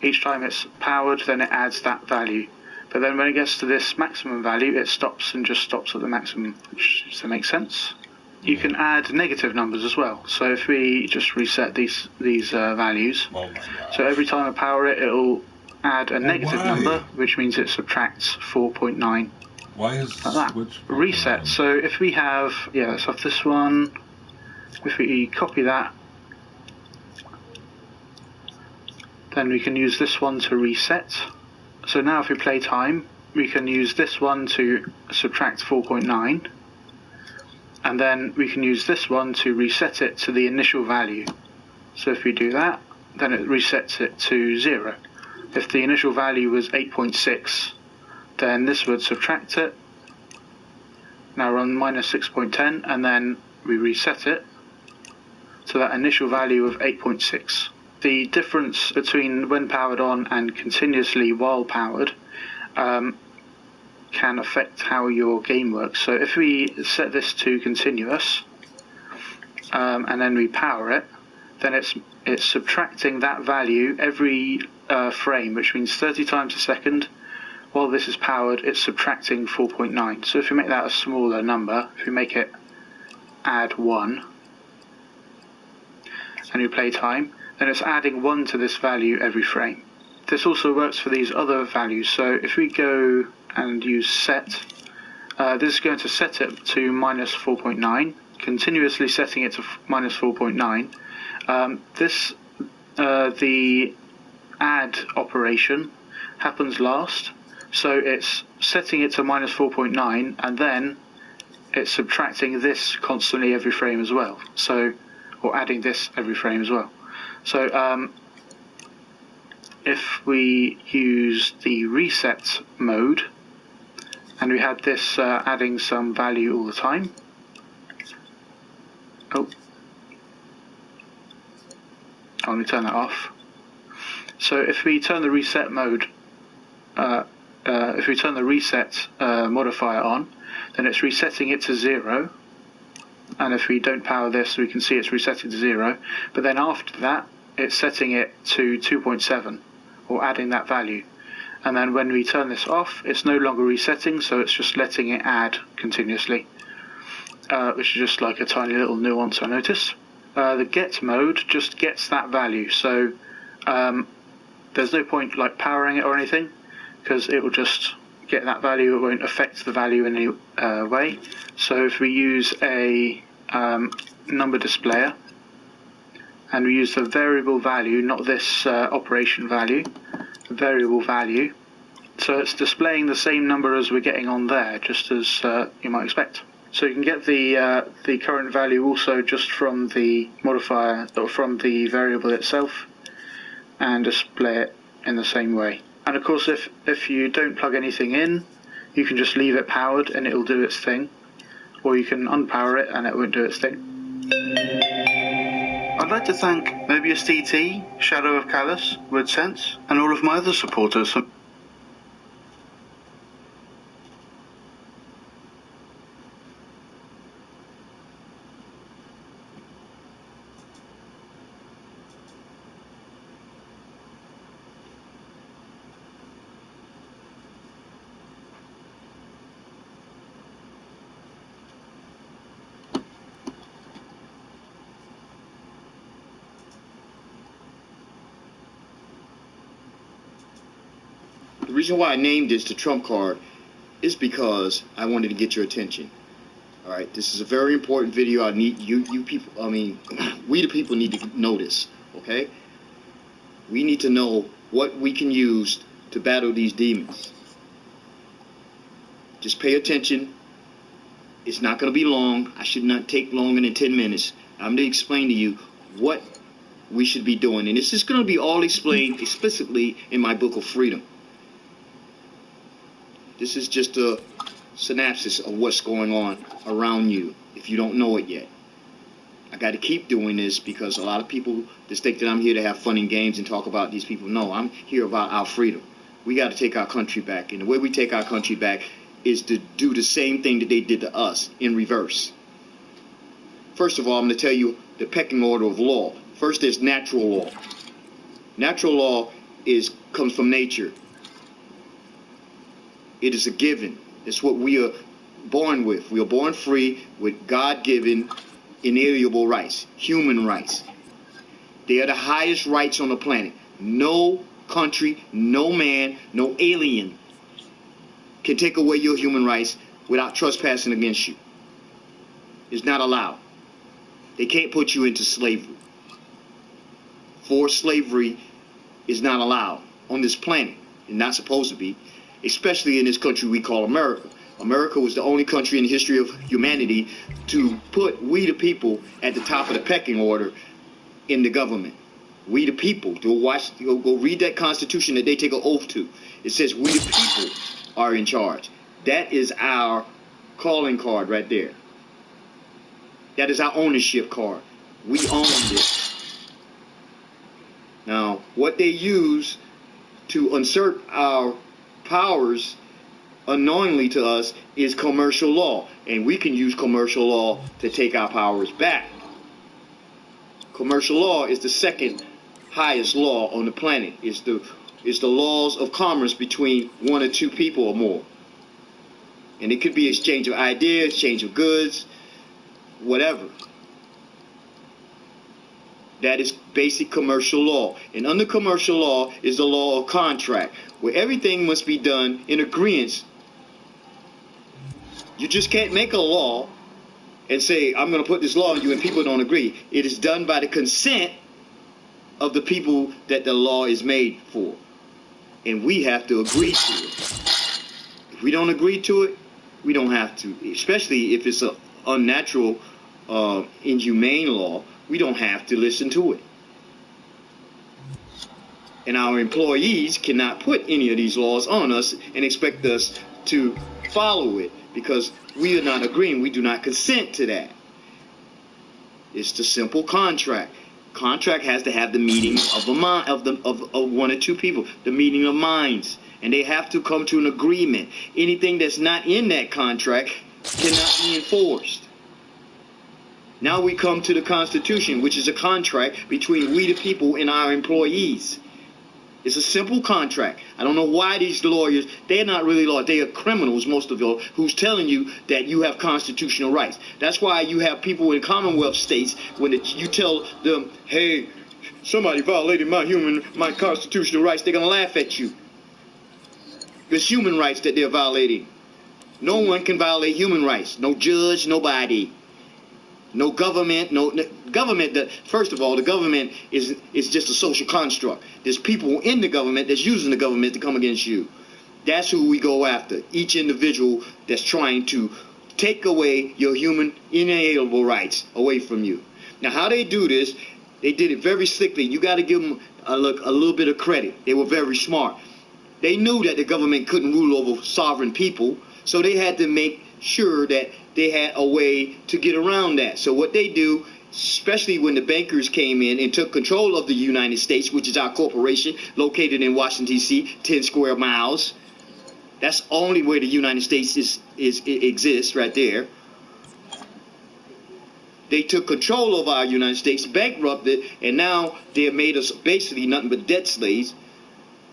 Speaker 3: each time it's powered, then it adds that value. But then when it gets to this maximum value, it stops and just stops at the maximum, which does that make sense? You can add negative numbers as well. So if we just reset these values, so every time I power it, it'll add a negative number, which means it subtracts 4.9.
Speaker 2: Why is
Speaker 3: like that? Reset. So if we have, let's have this one. If we copy that, then we can use this one to reset. So now if we play time, we can use this one to subtract 4.9, and then we can use this one to reset it to the initial value. So if we do that, then it resets it to 0. If the initial value was 8.6, then this would subtract it. Now we're on minus 6.10, and then we reset it to that initial value of 8.6. the difference between when powered on and continuously while powered can affect how your game works. So if we set this to continuous and then we power it, then it's subtracting that value every frame, which means 30 times a second. While this is powered, it's subtracting 4.9. So if we make that a smaller number, if we make it add 1 and we play time, then it's adding 1 to this value every frame. This also works for these other values. So if we go and use set, this is going to set it to minus 4.9, continuously setting it to minus 4.9. The add operation happens last, so it's setting it to minus 4.9 and then it's subtracting this constantly every frame as well, so, or adding this every frame as well. So if we use the reset mode and we had this adding some value all the time, let me turn that off. So if we turn the reset mode, if we turn the reset modifier on, then it's resetting it to 0. And if we don't power this, we can see it's resetting to 0. But then after that, it's setting it to 2.7, or adding that value. And then when we turn this off, it's no longer resetting, so it's just letting it add continuously, which is just like a tiny little nuance I noticed. The get mode just gets that value, so there's no point like powering it or anything, because it will just get that value. It won't affect the value in any way. So if we use a number displayer and we use the variable value, not this operation value, variable value, so it's displaying the same number as we're getting on there, just as you might expect. So you can get the current value also just from the modifier, or from the variable itself, and display it in the same way. And of course, if you don't plug anything in, you can just leave it powered and it'll do its thing, or you can unpower it and it won't do its thing. I'd like to thank Mobius TT, Shadow of Callus, WordSense, and all of my other supporters.
Speaker 4: The reason why I named this the Trump card is because I wanted to get your attention. All right, this is a very important video. I need you people, we the people need to know this, okay? We need to know what we can use to battle these demons. Just pay attention. It's not going to be long. I should not take longer than 10 minutes. I'm going to explain to you what we should be doing. And this is going to be all explained explicitly in my book of freedom. This is just a synopsis of what's going on around you if you don't know it yet. I got to keep doing this because a lot of people just think that I'm here to have fun and games and talk about these people. No, I'm here about our freedom. We got to take our country back. And the way we take our country back is to do the same thing that they did to us in reverse. First of all, I'm going to tell you the pecking order of law. First, there's natural law. Natural law comes from nature. It is a given. It's what we are born with. We are born free with God-given inalienable rights, human rights. They are the highest rights on the planet. No country, no man, no alien can take away your human rights without trespassing against you. It's not allowed. They can't put you into slavery. Forced slavery is not allowed on this planet. It's not supposed to be. Especially in this country we call America. America was the only country in the history of humanity to put we the people at the top of the pecking order in the government. We the people. Go read that Constitution that they take an oath to. It says we the people are in charge. That is our calling card right there. That is our ownership card. We own this. what they use to insert our powers unknowingly to us is commercial law, and we can use commercial law to take our powers back. Commercial law is the second highest law on the planet. It's the laws of commerce between one or two people or more. And it could be exchange of ideas, exchange of goods, whatever. That is basic commercial law. And under commercial law is the law of contract, where everything must be done in agreement. You just can't make a law and say, I'm going to put this law on you, and people don't agree. It is done by the consent of the people that the law is made for. And we have to agree to it. If we don't agree to it, we don't have to. Especially if it's an unnatural, inhumane law, we don't have to listen to it. And our employees cannot put any of these laws on us and expect us to follow it, because we are not agreeing. We do not consent to that. It's the simple contract. Contract has to have the meeting of the mind of one or two people, the meeting of minds, and they have to come to an agreement. Anything that's not in that contract cannot be enforced. Now we come to the Constitution, which is a contract between we the people and our employees. It's a simple contract. I don't know why these lawyers, they're not really lawyers, they are criminals, most of them, who's telling you that you have constitutional rights. That's why you have people in Commonwealth states, when you tell them, hey, somebody violated my constitutional rights, they're going to laugh at you. It's human rights that they're violating. No one can violate human rights. No judge, nobody. No government, first of all, the government is just a social construct. There's people in the government that's using the government to come against you. That's who we go after. Each individual that's trying to take away your human inalienable rights away from you. Now, how they do this, they did it very slickly. You got to give them a little bit of credit. They were very smart. They knew that the government couldn't rule over sovereign people, so they had to make sure that they had a way to get around that. So what they do, especially when the bankers came in and took control of the United States, which is our corporation located in Washington, D.C., 10 square miles. That's only where the United States exists, right there. They took control of our United States, bankrupted, and now they have made us basically nothing but debt slaves,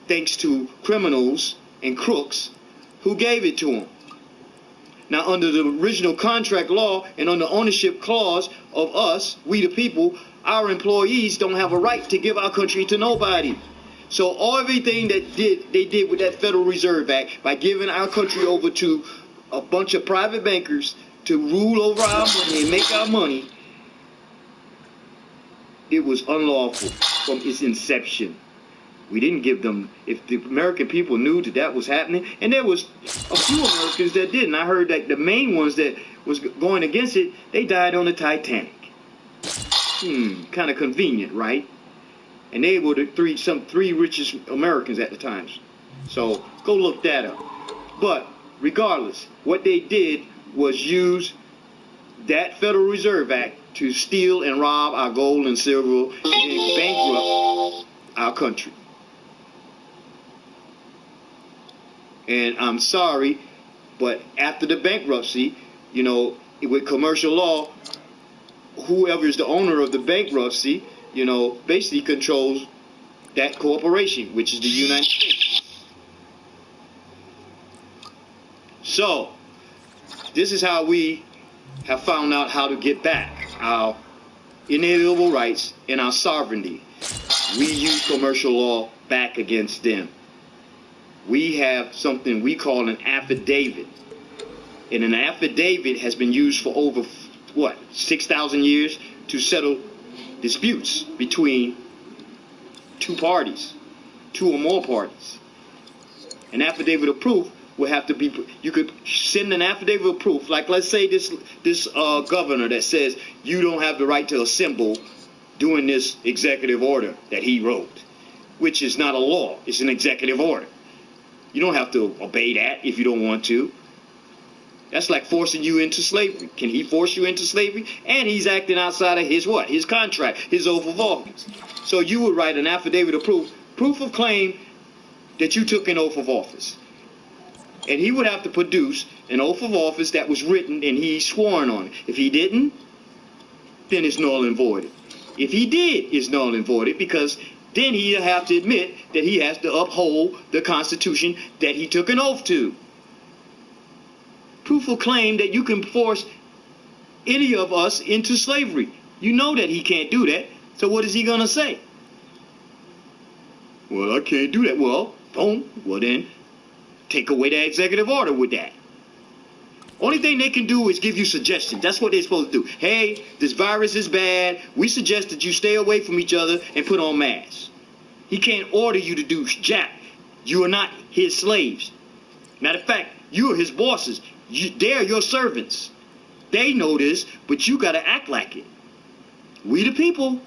Speaker 4: thanks to criminals and crooks who gave it to them. Now, under the original contract law and on the ownership clause of us, we the people, our employees don't have a right to give our country to nobody. So everything that they did with that Federal Reserve Act, by giving our country over to a bunch of private bankers to rule over our money and make our money, it was unlawful from its inception. We didn't give them, if the American people knew that that was happening, and there was a few Americans that didn't. I heard that the main ones that was going against it, they died on the Titanic. Kind of convenient, right? And they were the three richest Americans at the time. So go look that up. But regardless, what they did was use that Federal Reserve Act to steal and rob our gold and silver and then bankrupt our country. And I'm sorry, but after the bankruptcy, you know, with commercial law, whoever is the owner of the bankruptcy, you know, basically controls that corporation, which is the United States. So, this is how we have found out how to get back our inalienable rights and our sovereignty. We use commercial law back against them. We have something we call an affidavit. And an affidavit has been used for over, 6,000 years to settle disputes between two parties, two or more parties. An affidavit of proof will have to be, you could send an affidavit of proof, like let's say this governor that says you don't have the right to assemble doing this executive order that he wrote, which is not a law, it's an executive order. You don't have to obey that if you don't want to. That's like forcing you into slavery. Can he force you into slavery? And he's acting outside of his what? His contract, his oath of office. So you would write an affidavit of proof of claim that you took an oath of office. And he would have to produce an oath of office that was written and he sworn on it. If he didn't, then it's null and voided. If he did, it's null and voided, because then he'll have to admit that he has to uphold the Constitution that he took an oath to. Proof of claim that you can force any of us into slavery. You know that he can't do that. So what is he going to say? Well, I can't do that. Well, boom. Well, then take away the executive order with that. Only thing they can do is give you suggestions. That's what they're supposed to do. Hey, this virus is bad. We suggest that you stay away from each other and put on masks. He can't order you to do jack. You are not his slaves. Matter of fact, you are his bosses. They're your servants. They know this, but you got to act like it. We the people.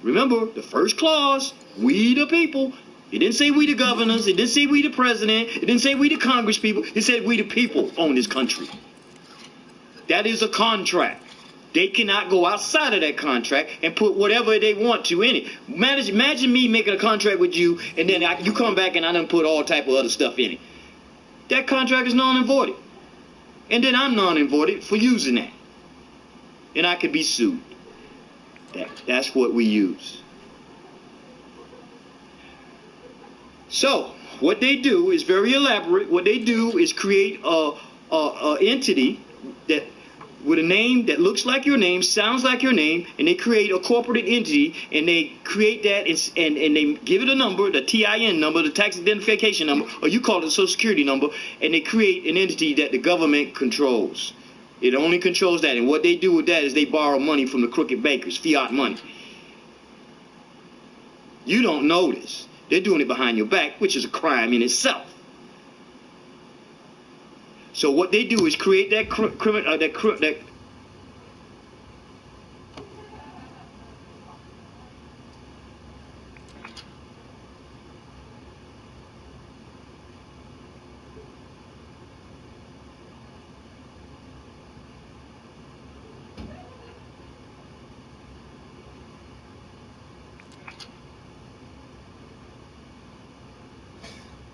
Speaker 4: Remember, the first clause, we the people. It didn't say we the governors. It didn't say we the president. It didn't say we the Congress people. It said we the people own this country. That is a contract. They cannot go outside of that contract and put whatever they want to in it. Imagine me making a contract with you, and then you come back and I done put all type of other stuff in it. That contract is null and voided. And then I'm null and voided for using that. And I could be sued. That's what we use. So, what they do is very elaborate. What they do is create a entity that with a name that looks like your name, sounds like your name, and they create a corporate entity, and they create that and they give it a number, the TIN number, the tax identification number, or you call it a social security number, and they create an entity that the government controls. It only controls that, and what they do with that is they borrow money from the crooked bankers, fiat money. You don't know this. They're doing it behind your back, which is a crime in itself. So what they do is create that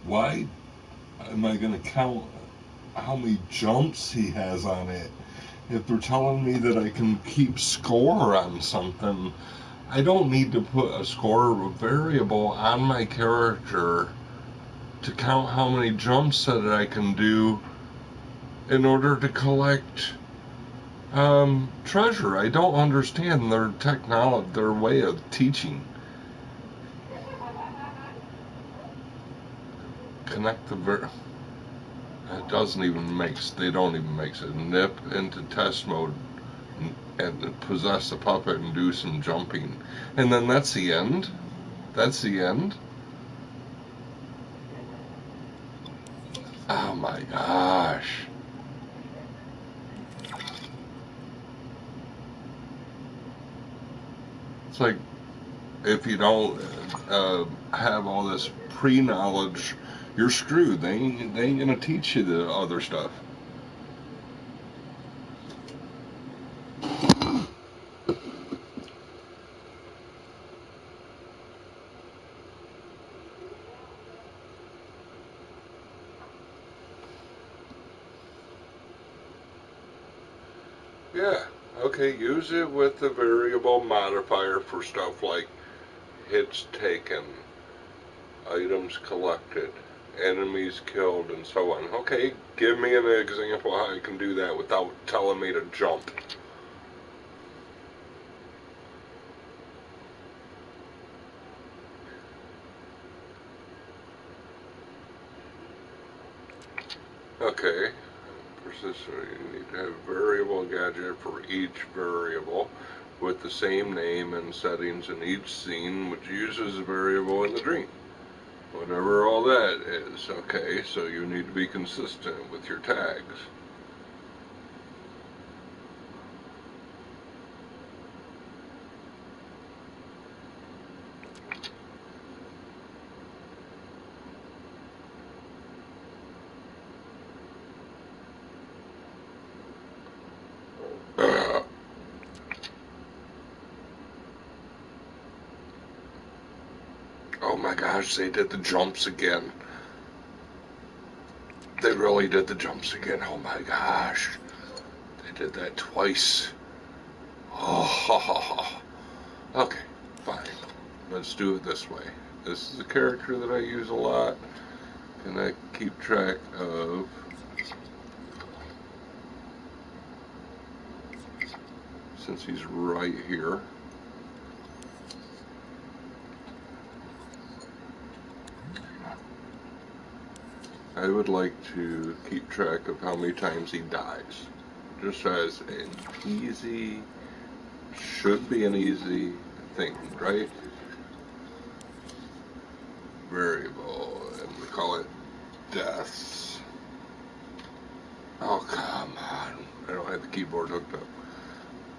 Speaker 2: Why am I going to count how many jumps he has on it? If they're telling me that I can keep score on something, I don't need to put a score variable on my character to count how many jumps that I can do in order to collect treasure. I don't understand their technology, their way of teaching. Connect the it doesn't even they don't even make it. Nip into test mode and possess the puppet and do some jumping. And then that's the end. That's the end. Oh my gosh. It's like if you don't have all this pre-knowledge, you're screwed. They ain't gonna teach you the other stuff. Yeah, okay, use it with the variable modifier for stuff like hits taken, items collected, enemies killed, and so on. Okay, give me an example how I can do that without telling me to jump. Okay, persistent, you need to have variable gadget for each variable with the same name and settings in each scene, which uses a variable in the dream. Whatever all that is. Okay, so you need to be consistent with your tags. Oh my gosh, they did the jumps again. They really did the jumps again. Oh my gosh. They did that twice. Oh, okay, fine. Let's do it this way. This is a character that I use a lot, and I keep track of. Since he's right here. I would like to keep track of how many times he dies. Just as an easy, should be an easy thing, right? Variable, and we call it deaths. Oh, come on. I don't have the keyboard hooked up.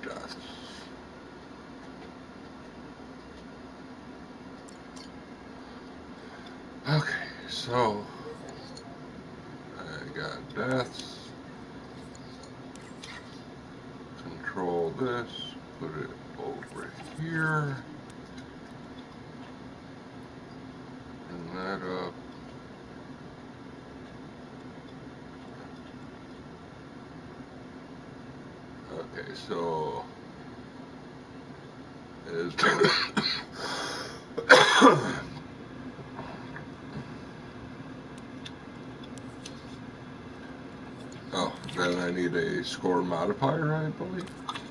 Speaker 2: Deaths. Okay, so I got deaths. Control this, put it over here. And that up. Okay, so is oh, then I need a score modifier, I believe.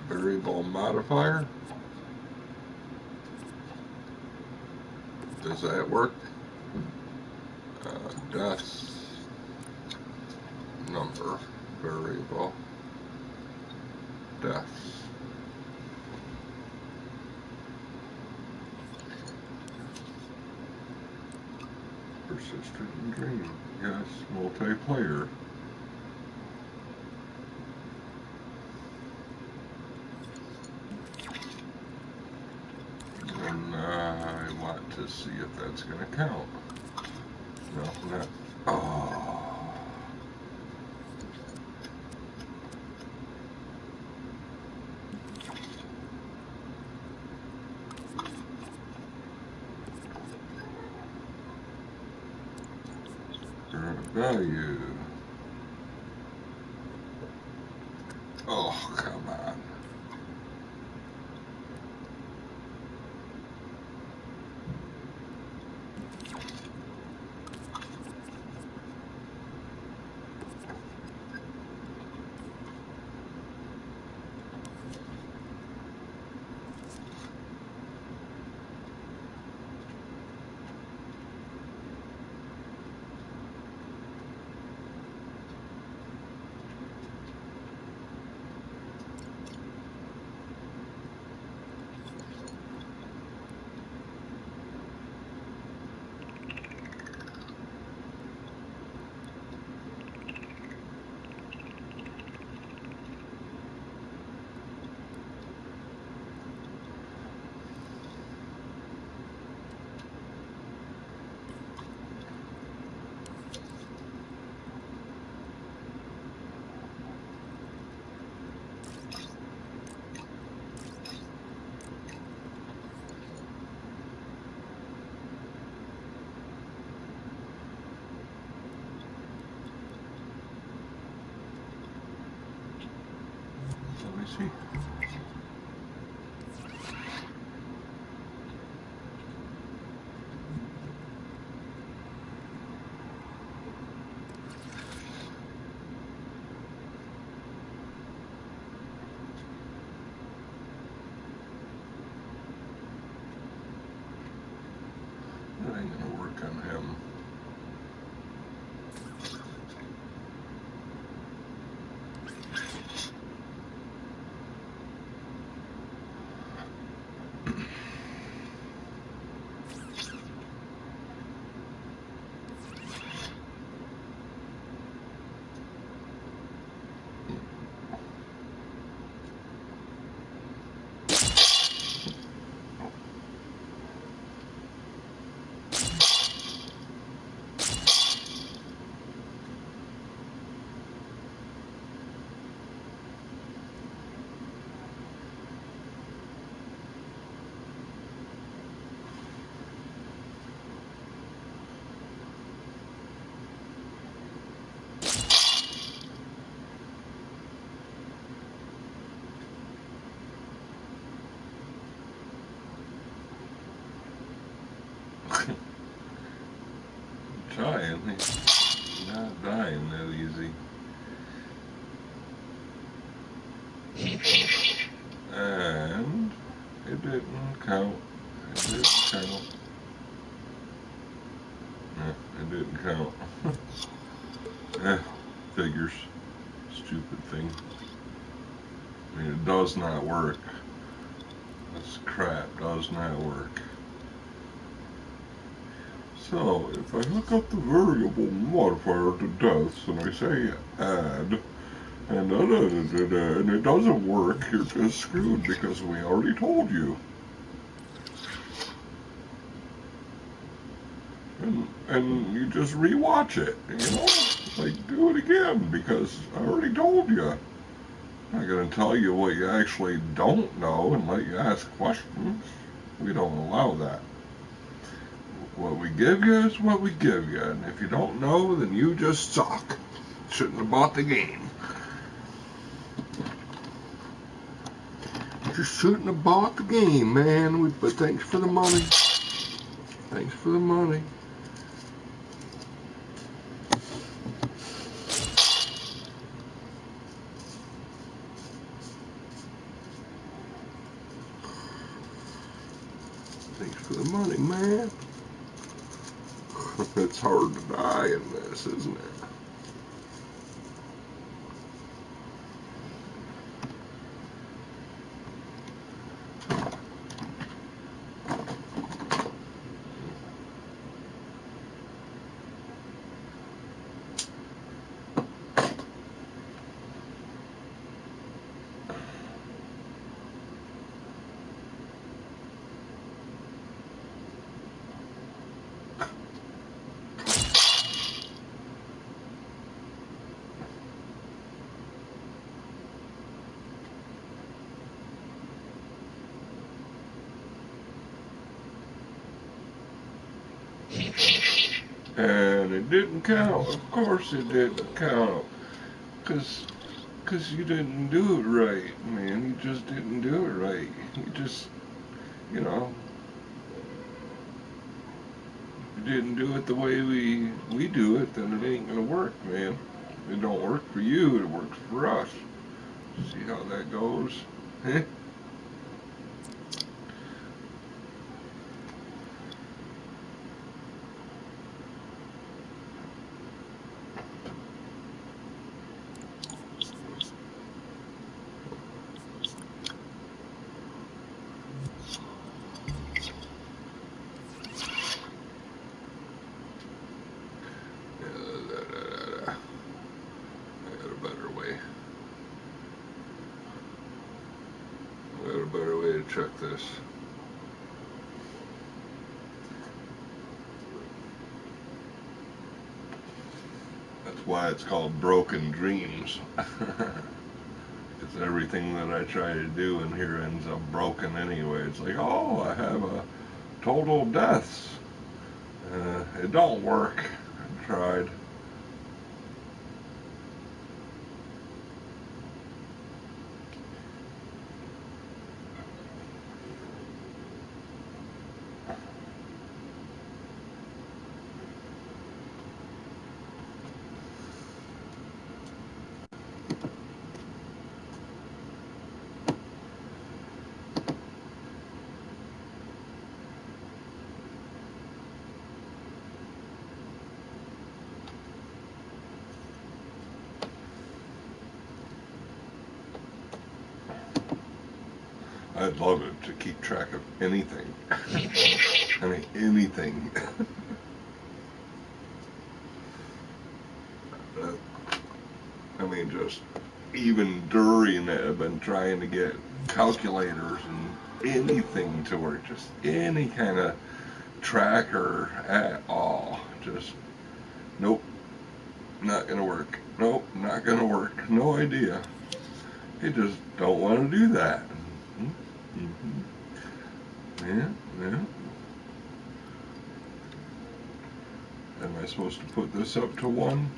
Speaker 2: Variable modifier. Does that work? Deaths number variable deaths. Persistent and dream. Yes, multiplayer. And I want to see if that's going to count. No, not. Oh. Value. Oh, come on. Let me see. I ain't gonna work on him. trying. He's not dying that easy. And it didn't count. It didn't count. No, it didn't count. Figures. Stupid thing. I mean, it does not work. This crap does not work. So, if I look up the variable modifier to deaths and I say add, and it doesn't work, you're just screwed because we already told you. And you just rewatch it, you know? Like, do it again because I already told you. I'm not going to tell you what you actually don't know and let you ask questions. We don't allow that. What we give you is what we give you, and if you don't know, then you just suck. Shouldn't have bought the game. Just shouldn't have bought the game, man. But thanks for the money. Thanks for the money. Thanks for the money, man. It's hard to die in this, isn't it? And it didn't count. Of course it didn't count. Because you didn't do it right, man. You just didn't do it right. You just, you know, if you didn't do it the way we do it, then it ain't going to work, man. It don't work for you. It works for us. See how that goes? Huh? Check this. That's why it's called Broken Dreams. Because everything that I try to do in here ends up broken anyway. It's like, oh, I have a total deaths. It don't work. I tried. I'd love it to keep track of anything. I mean, anything. I mean, just even during it, I've been trying to get calculators and anything to where just any kind of tracker at all. Just, nope, not gonna work. Nope, not gonna work. No idea. I just don't want to do that. Yeah. Am I supposed to put this up to 1?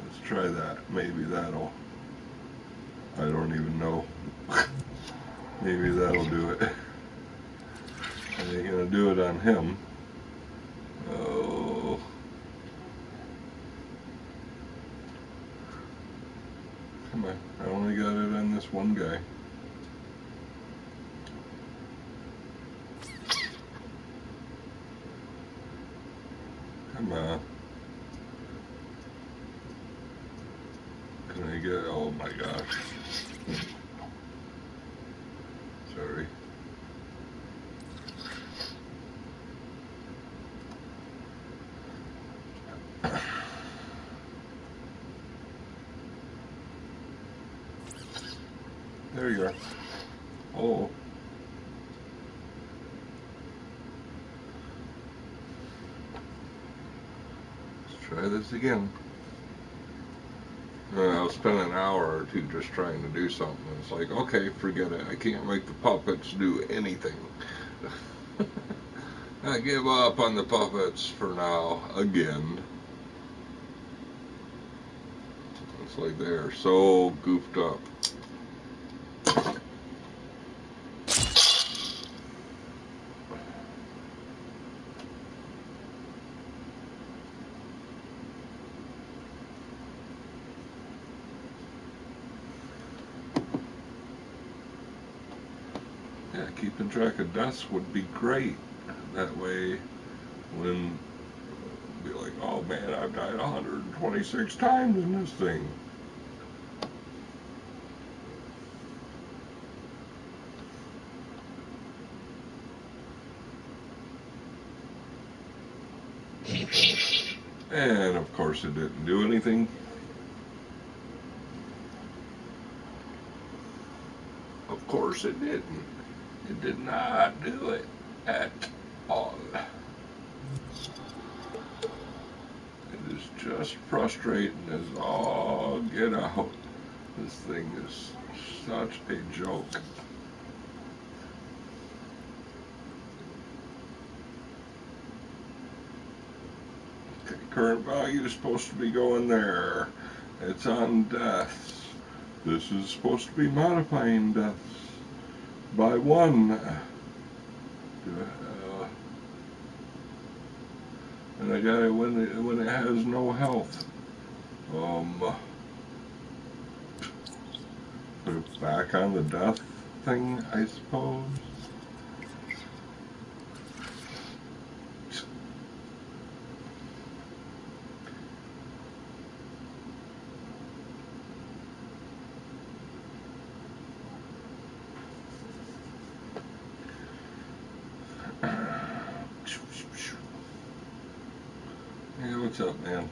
Speaker 2: Let's try that. Maybe that'll... I don't even know. Maybe that'll do it. I ain't gonna do it on him. this one guy. Come on. Can I get, oh my gosh. Sorry. There you are. Oh. Let's try this again. I'll spend an hour or two just trying to do something. It's like, okay, forget it. I can't make the puppets do anything. I give up on the puppets for now, again. It's like they're so goofed up. Yeah, keeping track of deaths would be great. That way, when be like, oh man, I've died 126 times in this thing. And of course it didn't do anything. Of course it didn't. It did not do it at all. It is just frustrating as all get out. This thing is such a joke. Okay, current value is supposed to be going there. It's on deaths. This is supposed to be modifying deaths by 1. And I got it when it has no health. Put it back on the death thing, I suppose. Hey, what's up, man?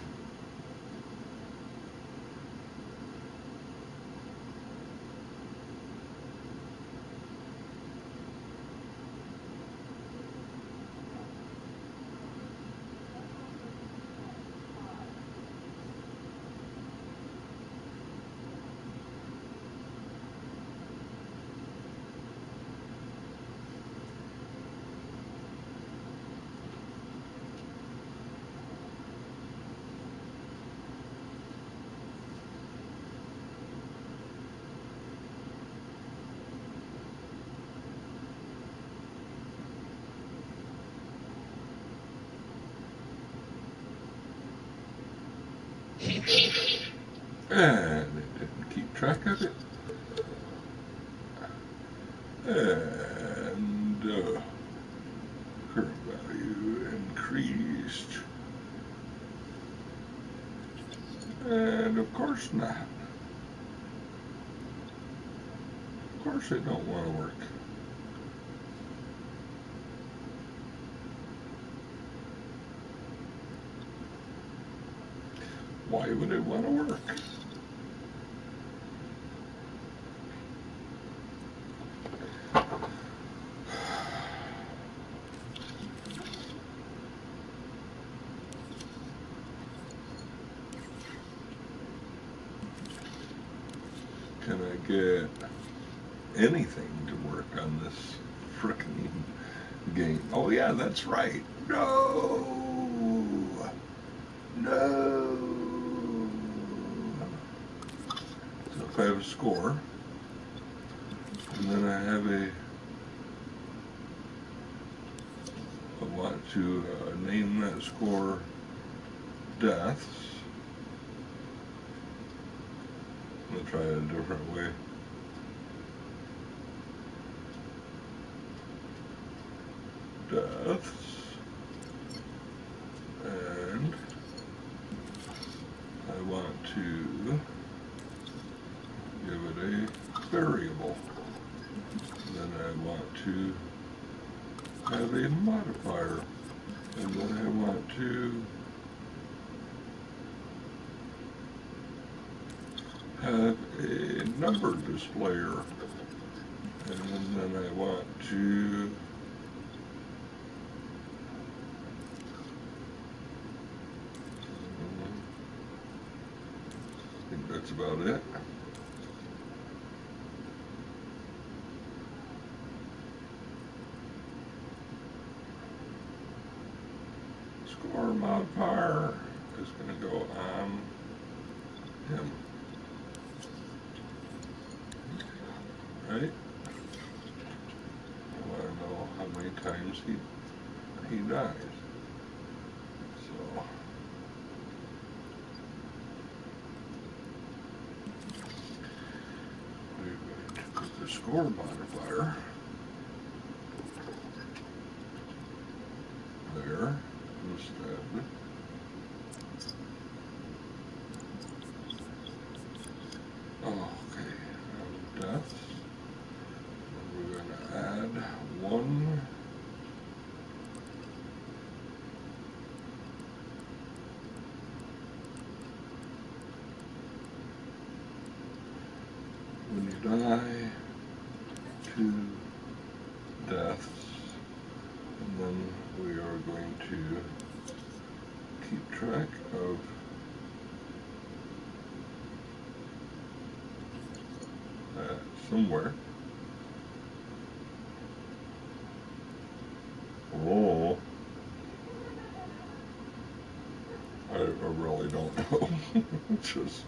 Speaker 2: And it didn't keep track of it. And current value increased. And of course not. Of course it don't want to work. Why would it want to work? Can I get anything to work on this frickin' game? Oh yeah, that's right. No! No! So if I have a score, and then I have I want to name that score deaths. I'm going to try it a different way. deaths, and I want to give it a variable. Then I want to have a modifier, and then I want to have a number displayer, and then I want to I think that's about it. Score modifier is going to go on him. Right? I want to know how many times he dies. So we're going to put the score modifier there instead. Okay, deaths. And we're going to add 1 when you die, 2 deaths, and then we are going to keep track of that somewhere. Oh, I really don't know. Just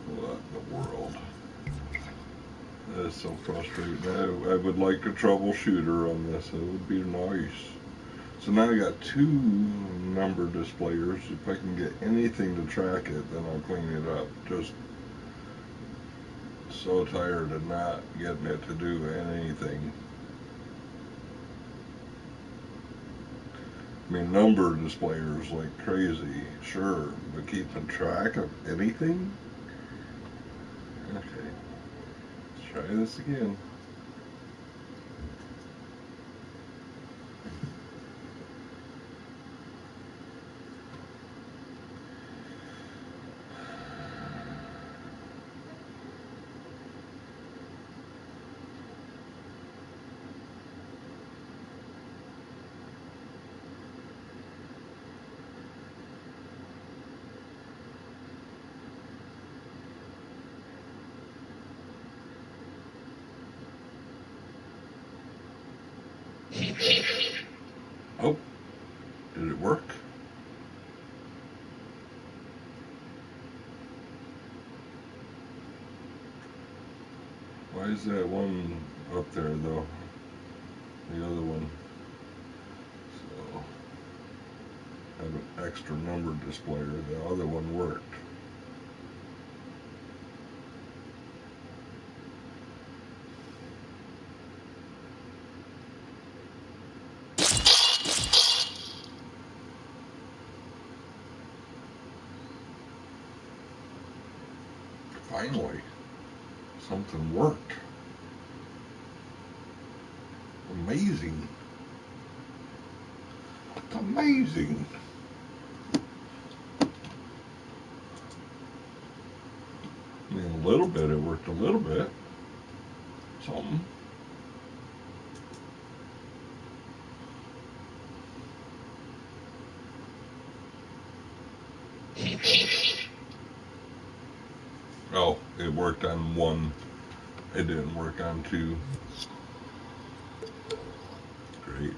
Speaker 2: what in the world? That is so frustrating. I would like a troubleshooter on this. It would be nice. So now I got 2 number displayers. If I can get anything to track it, then I'll clean it up. Just so tired of not getting it to do anything. I mean, number displayers like crazy, sure, but keeping track of anything? Okay, let's try this again. Oh, did it work? Why is that one up there though? The other one. So, have an extra number displayer. The other one worked. Finally, something worked. Amazing. It's amazing. I mean, a little bit, it worked a little bit. Something. Oh, it worked on 1. It didn't work on 2. Great.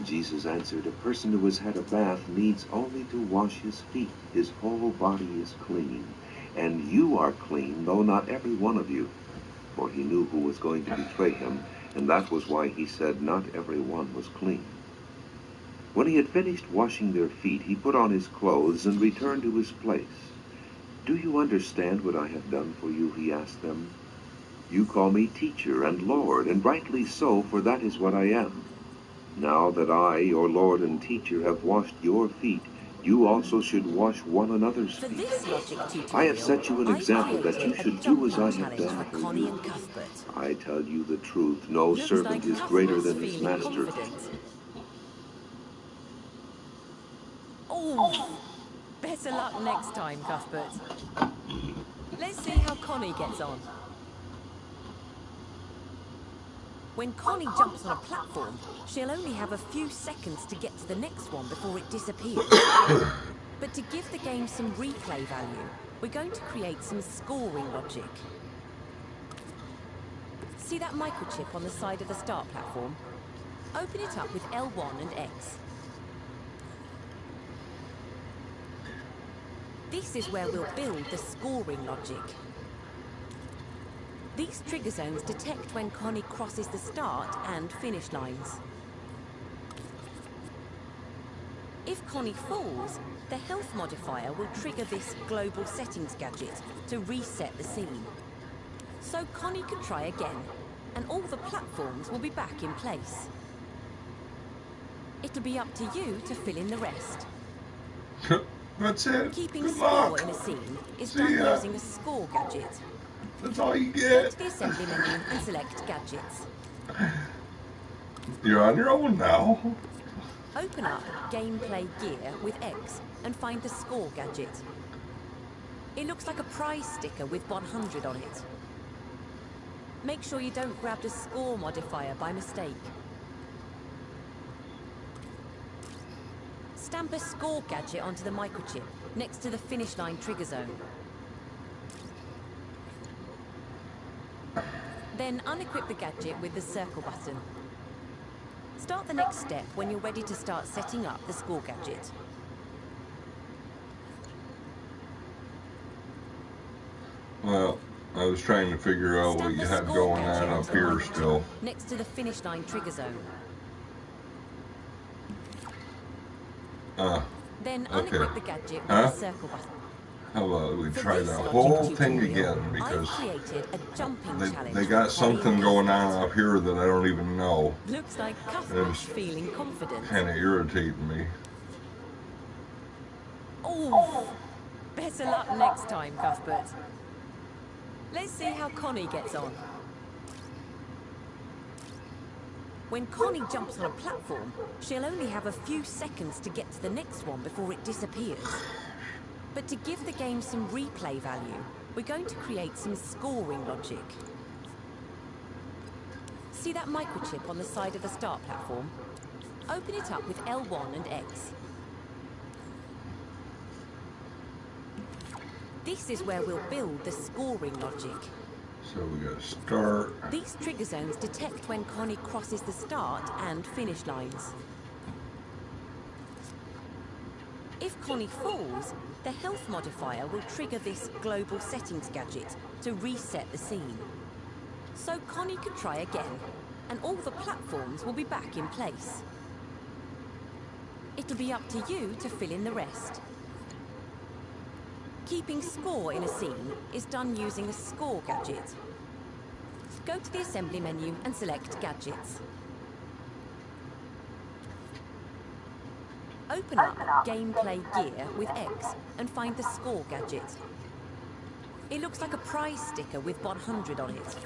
Speaker 5: Jesus answered, "A person who has had a bath needs only to wash his feet. His whole body is clean. And you are clean, though not every one of you." For he knew who was going to betray him, and that was why he said not every one was clean. When he had finished washing their feet, he put on his clothes and returned to his place. "Do you understand what I have done for you?" he asked them. "You call me teacher and Lord, and rightly so, for that is what I am. Now that I, your Lord and teacher, have washed your feet, you also should wash one another's
Speaker 6: For
Speaker 5: feet.
Speaker 6: this logic tutorial,
Speaker 5: I have set you an example that you should do as I have done for
Speaker 6: Connie
Speaker 5: you.
Speaker 6: and Cuthbert.
Speaker 5: I tell you the truth, no
Speaker 6: Looks
Speaker 5: servant
Speaker 6: like
Speaker 5: is greater
Speaker 6: Cuthbert's
Speaker 5: than his
Speaker 6: feeling
Speaker 5: master."
Speaker 6: confident. Oh, better luck next time, Cuthbert. Let's see how Connie gets on. When Connie jumps on a platform, she'll only have a few seconds to get to the next one before it disappears. But to give the game some replay value, we're going to create some scoring logic. See that microchip on the side of the start platform? Open it up with L1 and X. This is where we'll build the scoring logic. These trigger zones detect when Connie crosses the start and finish lines. If Connie falls, the health modifier will trigger this global settings gadget to reset the scene. So Connie can try again, and all the platforms will be back in place. It'll be up to you to fill in the rest.
Speaker 2: That's it.
Speaker 6: Keeping
Speaker 2: Good
Speaker 6: score
Speaker 2: luck.
Speaker 6: in a scene is
Speaker 2: See
Speaker 6: done
Speaker 2: ya.
Speaker 6: using a score gadget.
Speaker 2: That's all you
Speaker 6: Go
Speaker 2: get.
Speaker 6: to the assembly menu and select Gadgets.
Speaker 2: You're on your own now.
Speaker 6: Open up Gameplay Gear with X and find the score gadget. It looks like a prize sticker with 100 on it. Make sure you don't grab the score modifier by mistake. Stamp a score gadget onto the microchip next to the finish line trigger zone. Then unequip the gadget with the circle button. Start the next step when you're ready to start setting up the score gadget.
Speaker 2: Well, I was trying to figure out what you had going on up here still.
Speaker 6: Next to the finish line trigger zone. Then unequip the gadget with the circle button.
Speaker 2: How about we try the whole thing again, because they got something going on up here that I don't even know.
Speaker 6: Looks like Cuthbert's feeling confident.
Speaker 2: Kind of irritating me.
Speaker 6: Oh, better luck next time, Cuthbert. Let's see how Connie gets on. When Connie jumps on a platform, she'll only have a few seconds to get to the next one before it disappears. But to give the game some replay value, we're going to create some scoring logic. See that microchip on the side of the start platform? Open it up with L1 and X. This is where we'll build the scoring logic.
Speaker 2: So we gotta start.
Speaker 6: These trigger zones detect when Connie crosses the start and finish lines. If Connie falls, the health modifier will trigger this global settings gadget to reset the scene. So Connie can try again, and all the platforms will be back in place. It'll be up to you to fill in the rest. Keeping score in a scene is done using a score gadget. Go to the assembly menu and select Gadgets. Open up Gameplay Gear with X and find the score gadget. It looks like a prize sticker with 100 on it.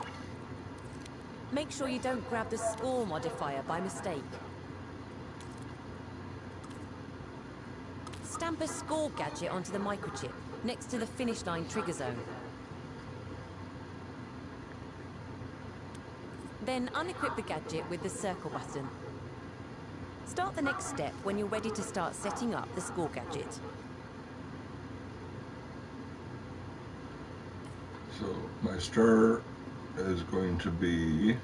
Speaker 6: Make sure you don't grab the score modifier by mistake. Stamp a score gadget onto the microchip next to the finish line trigger zone. Then unequip the gadget with the circle button. Start the next step when you're ready to start setting up the score gadget.
Speaker 2: So my star is going to be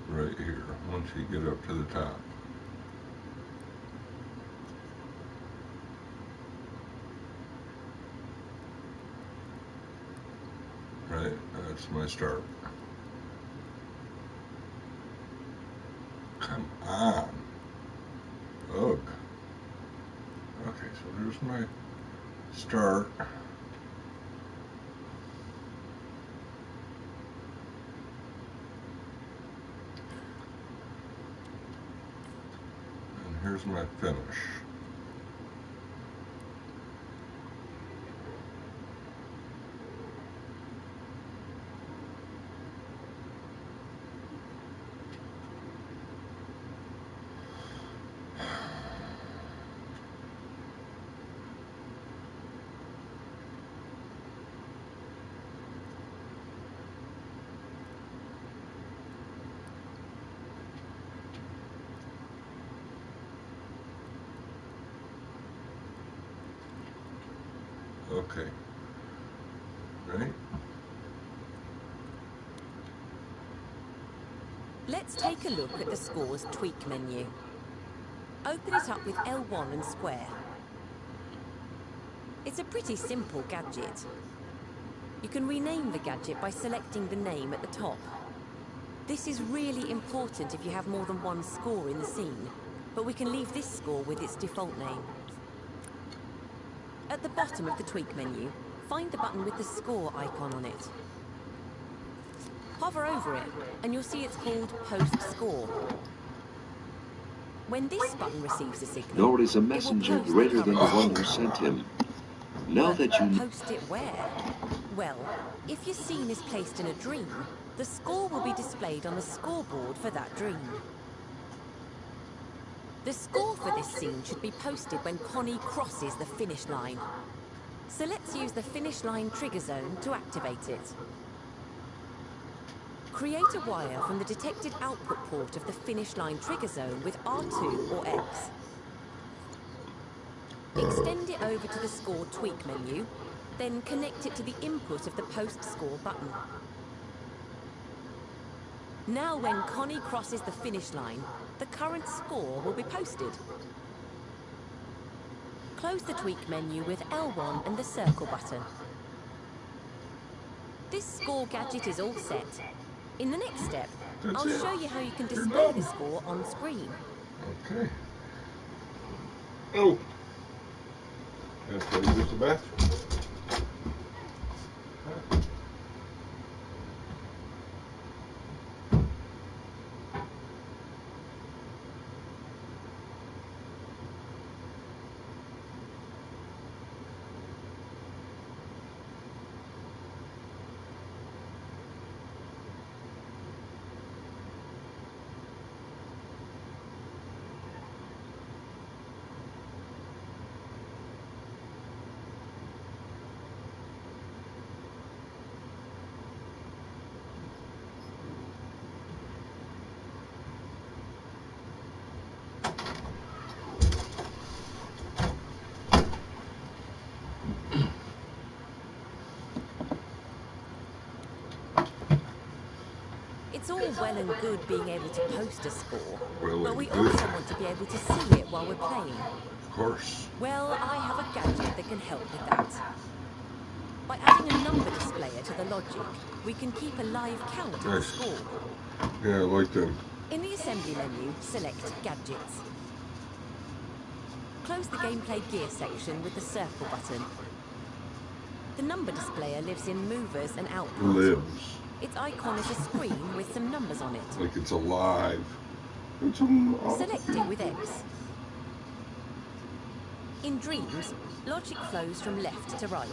Speaker 2: right here once you get up to the top. Right, that's my start. Come on. Ugh. Okay, so there's my start. And here's my finish. Okay. Right?
Speaker 6: Let's take a look at the score's tweak menu. Open it up with L1 and square. It's a pretty simple gadget. You can rename the gadget by selecting the name at the top. This is really important if you have more than one score in the scene, but we can leave this score with its default name. At the bottom of the tweak menu, find the button with the score icon on it. Hover over it, and you'll see it's called Post Score. When this button receives a signal,
Speaker 5: Nor is a
Speaker 6: it will
Speaker 5: messenger
Speaker 6: post the
Speaker 5: greater than the
Speaker 6: current
Speaker 5: one who
Speaker 6: score.
Speaker 5: sent him. Now that you
Speaker 6: Post it where? Well, if your scene is placed in a dream, the score will be displayed on the scoreboard for that dream. The score for this scene should be posted when Connie crosses the finish line. So let's use the finish line trigger zone to activate it. Create a wire from the detected output port of the finish line trigger zone with R2 or X. Extend it over to the score tweak menu, then connect it to the input of the post score button. Now when Connie crosses the finish line, the current score will be posted. Close the tweak menu with L1 and the circle button. This score gadget is all set. In the next step, I'll show you how you can display the score on screen.
Speaker 2: Okay. Oh! Have to use the bathroom.
Speaker 6: It's all well and good being able to post a score,
Speaker 2: Well
Speaker 6: but we
Speaker 2: and good.
Speaker 6: also want to be able to see it while we're playing.
Speaker 2: Of course.
Speaker 6: Well, I have a gadget that can help with that. By adding a number displayer to the logic, we can keep a live count of the
Speaker 2: Nice.
Speaker 6: score.
Speaker 2: Yeah, I like them.
Speaker 6: In the assembly menu, select Gadgets. Close the gameplay gear section with the circle button. The number displayer lives in movers and outputs.
Speaker 2: Lives.
Speaker 6: Its icon is a screen with some numbers on it.
Speaker 2: Like it's alive. It's
Speaker 6: Select it with X. In Dreams, logic flows from left to right.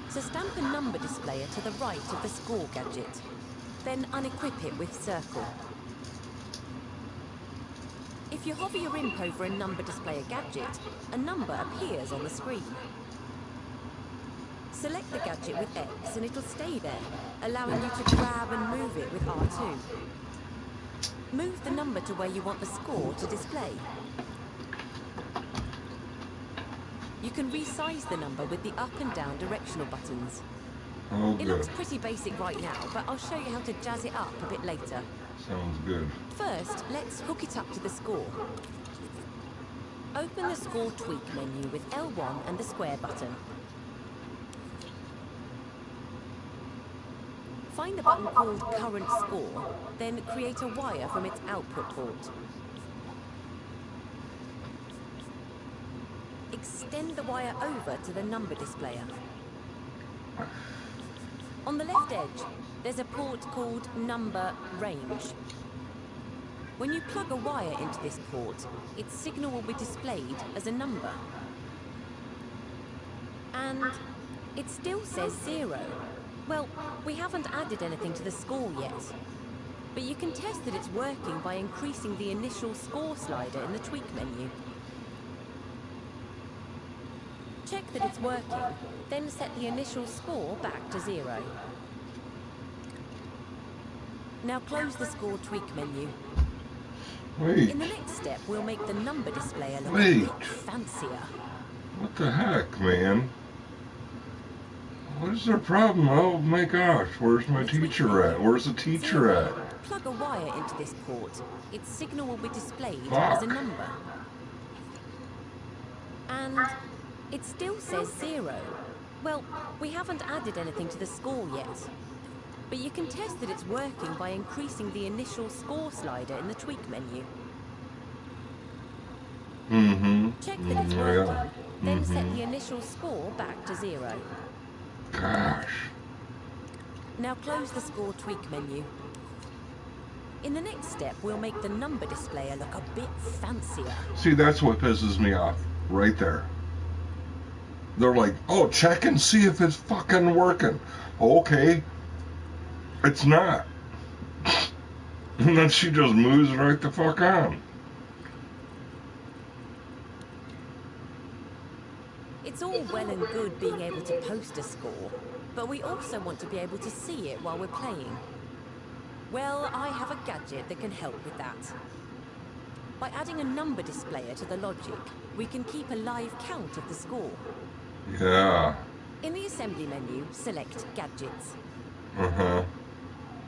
Speaker 6: So stamp a number displayer to the right of the score gadget. Then unequip it with Circle. If you hover your imp over a number displayer gadget, a number appears on the screen. Select the gadget with X and it'll stay there, allowing you to grab and move it with R2. Move the number to where you want the score to display. You can resize the number with the up and down directional buttons.
Speaker 2: Oh,
Speaker 6: It
Speaker 2: good.
Speaker 6: looks pretty basic right now, but I'll show you how to jazz it up a bit later.
Speaker 2: Sounds good.
Speaker 6: First, let's hook it up to the score. Open the score tweak menu with L1 and the square button. Find the button called Current Score, then create a wire from its output port. Extend the wire over to the number displayer. On the left edge, there's a port called Number Range. When you plug a wire into this port, its signal will be displayed as a number. And it still says 0. Well, we haven't added anything to the score yet. But you can test that it's working by increasing the initial score slider in the tweak menu. Check that it's working, then set the initial score back to 0. Now close the score tweak menu.
Speaker 2: Wait,
Speaker 6: In the next step, we'll make the number displayer look a
Speaker 2: Wait.
Speaker 6: bit fancier.
Speaker 2: what the heck, man? What is their problem? Oh my gosh, where's my teacher at? Where's the teacher at?
Speaker 6: Plug a wire into this port. Its signal will be displayed
Speaker 2: Fuck.
Speaker 6: as a number. And it still says 0. Well, we haven't added anything to the score yet. But you can test that it's working by increasing the initial score slider in the tweak menu.
Speaker 2: Mm-hmm.
Speaker 6: Check that it's
Speaker 2: Yeah.
Speaker 6: working, then set the initial score back to 0.
Speaker 2: Gosh.
Speaker 6: Now close the score tweak menu. In the next step, we'll make the number displayer look a bit fancier.
Speaker 2: See, that's what pisses me off. Right there. They're like, oh, check and see if it's fucking working. Okay. It's not. And then she just moves right the fuck on.
Speaker 6: It's all well and good being able to post a score, but we also want to be able to see it while we're playing. Well, I have a gadget that can help with that. By adding a number displayer to the logic, we can keep a live count of the score.
Speaker 2: Yeah.
Speaker 6: In the assembly menu, select Gadgets.
Speaker 2: Uh-huh.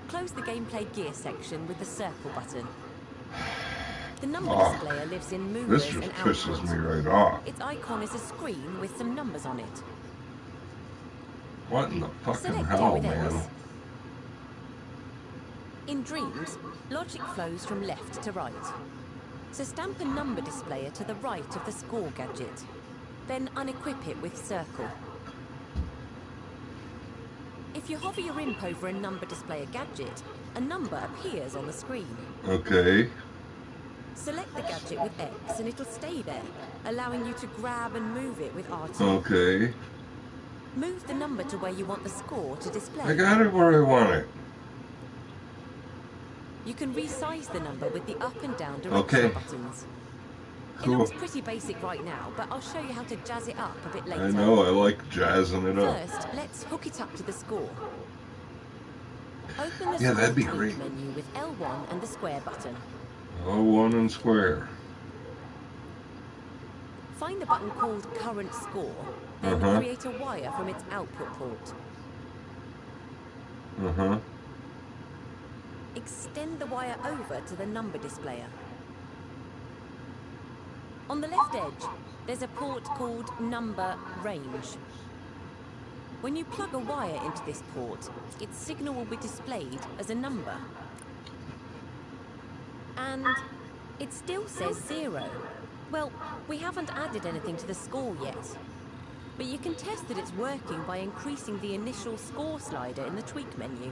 Speaker 6: Close the gameplay gear section with the circle button. The number
Speaker 2: Oh,
Speaker 6: displayer lives in
Speaker 2: This
Speaker 6: movers
Speaker 2: just
Speaker 6: and
Speaker 2: pisses
Speaker 6: outputs.
Speaker 2: me right off.
Speaker 6: Its icon is a screen with some numbers on it.
Speaker 2: What in the fucking
Speaker 6: Select
Speaker 2: hell,
Speaker 6: it with
Speaker 2: man?
Speaker 6: X. In Dreams, logic flows from left to right. So stamp a number displayer to the right of the score gadget. Then unequip it with Circle. If you hover your imp over a number displayer gadget, a number appears on the screen.
Speaker 2: Okay.
Speaker 6: Select the gadget with X and it'll stay there, allowing you to grab and move it with R2.
Speaker 2: Okay.
Speaker 6: Move the number to where you want the score to display.
Speaker 2: I got it where I want it.
Speaker 6: You can resize the number with the up and down directional
Speaker 2: Okay.
Speaker 6: buttons. It
Speaker 2: Cool.
Speaker 6: looks pretty basic right now, but I'll show you how to jazz it up a bit later.
Speaker 2: I know, I like jazzing it up.
Speaker 6: First, let's hook it up to the score. Open the
Speaker 2: Yeah, that'd be
Speaker 6: score
Speaker 2: great.
Speaker 6: menu with L1 and the square button.
Speaker 2: Oh, one and square.
Speaker 6: Find the button called Current Score, then
Speaker 2: Uh-huh.
Speaker 6: create a wire from its output port.
Speaker 2: Uh-huh.
Speaker 6: Extend the wire over to the number displayer. On the left edge, there's a port called Number Range. When you plug a wire into this port, its signal will be displayed as a number. And it still says 0. Well, we haven't added anything to the score yet. But you can test that it's working by increasing the initial score slider in the tweak menu.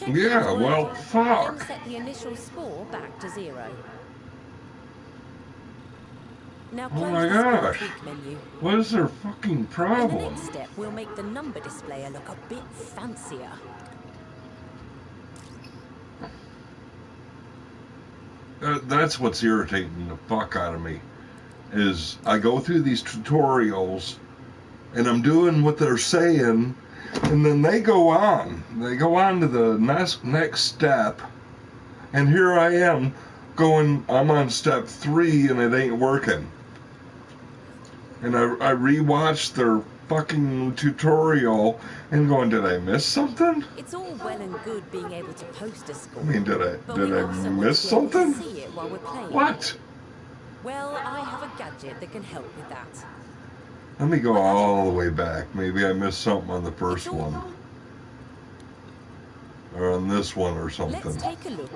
Speaker 6: Check
Speaker 2: Yeah,
Speaker 6: the
Speaker 2: well,
Speaker 6: Then
Speaker 2: fuck.
Speaker 6: set the initial score back to 0. Now
Speaker 2: Oh
Speaker 6: close
Speaker 2: my
Speaker 6: the score
Speaker 2: gosh.
Speaker 6: tweak menu.
Speaker 2: What is their fucking
Speaker 6: In the
Speaker 2: problem?
Speaker 6: next step, we'll make the number displayer look a bit fancier.
Speaker 2: That's what's irritating the fuck out of me. Is I go through these tutorials and I'm doing what they're saying, and then they go on. They go on to the next step, and here I am going, I'm on step 3 and it ain't working. And I rewatched their fucking tutorial and going, did I miss something?
Speaker 6: It's all well and good being able to post a score.
Speaker 2: I mean, did
Speaker 6: but we
Speaker 2: I
Speaker 6: also want
Speaker 2: miss
Speaker 6: to be able to
Speaker 2: something?
Speaker 6: see it while we're playing.
Speaker 2: What?
Speaker 6: Well, I have a gadget that can help with that.
Speaker 2: Let me go all the way back. Maybe I missed something on the first
Speaker 6: It's all-
Speaker 2: one. Or on this one or something.
Speaker 6: Let's take a look.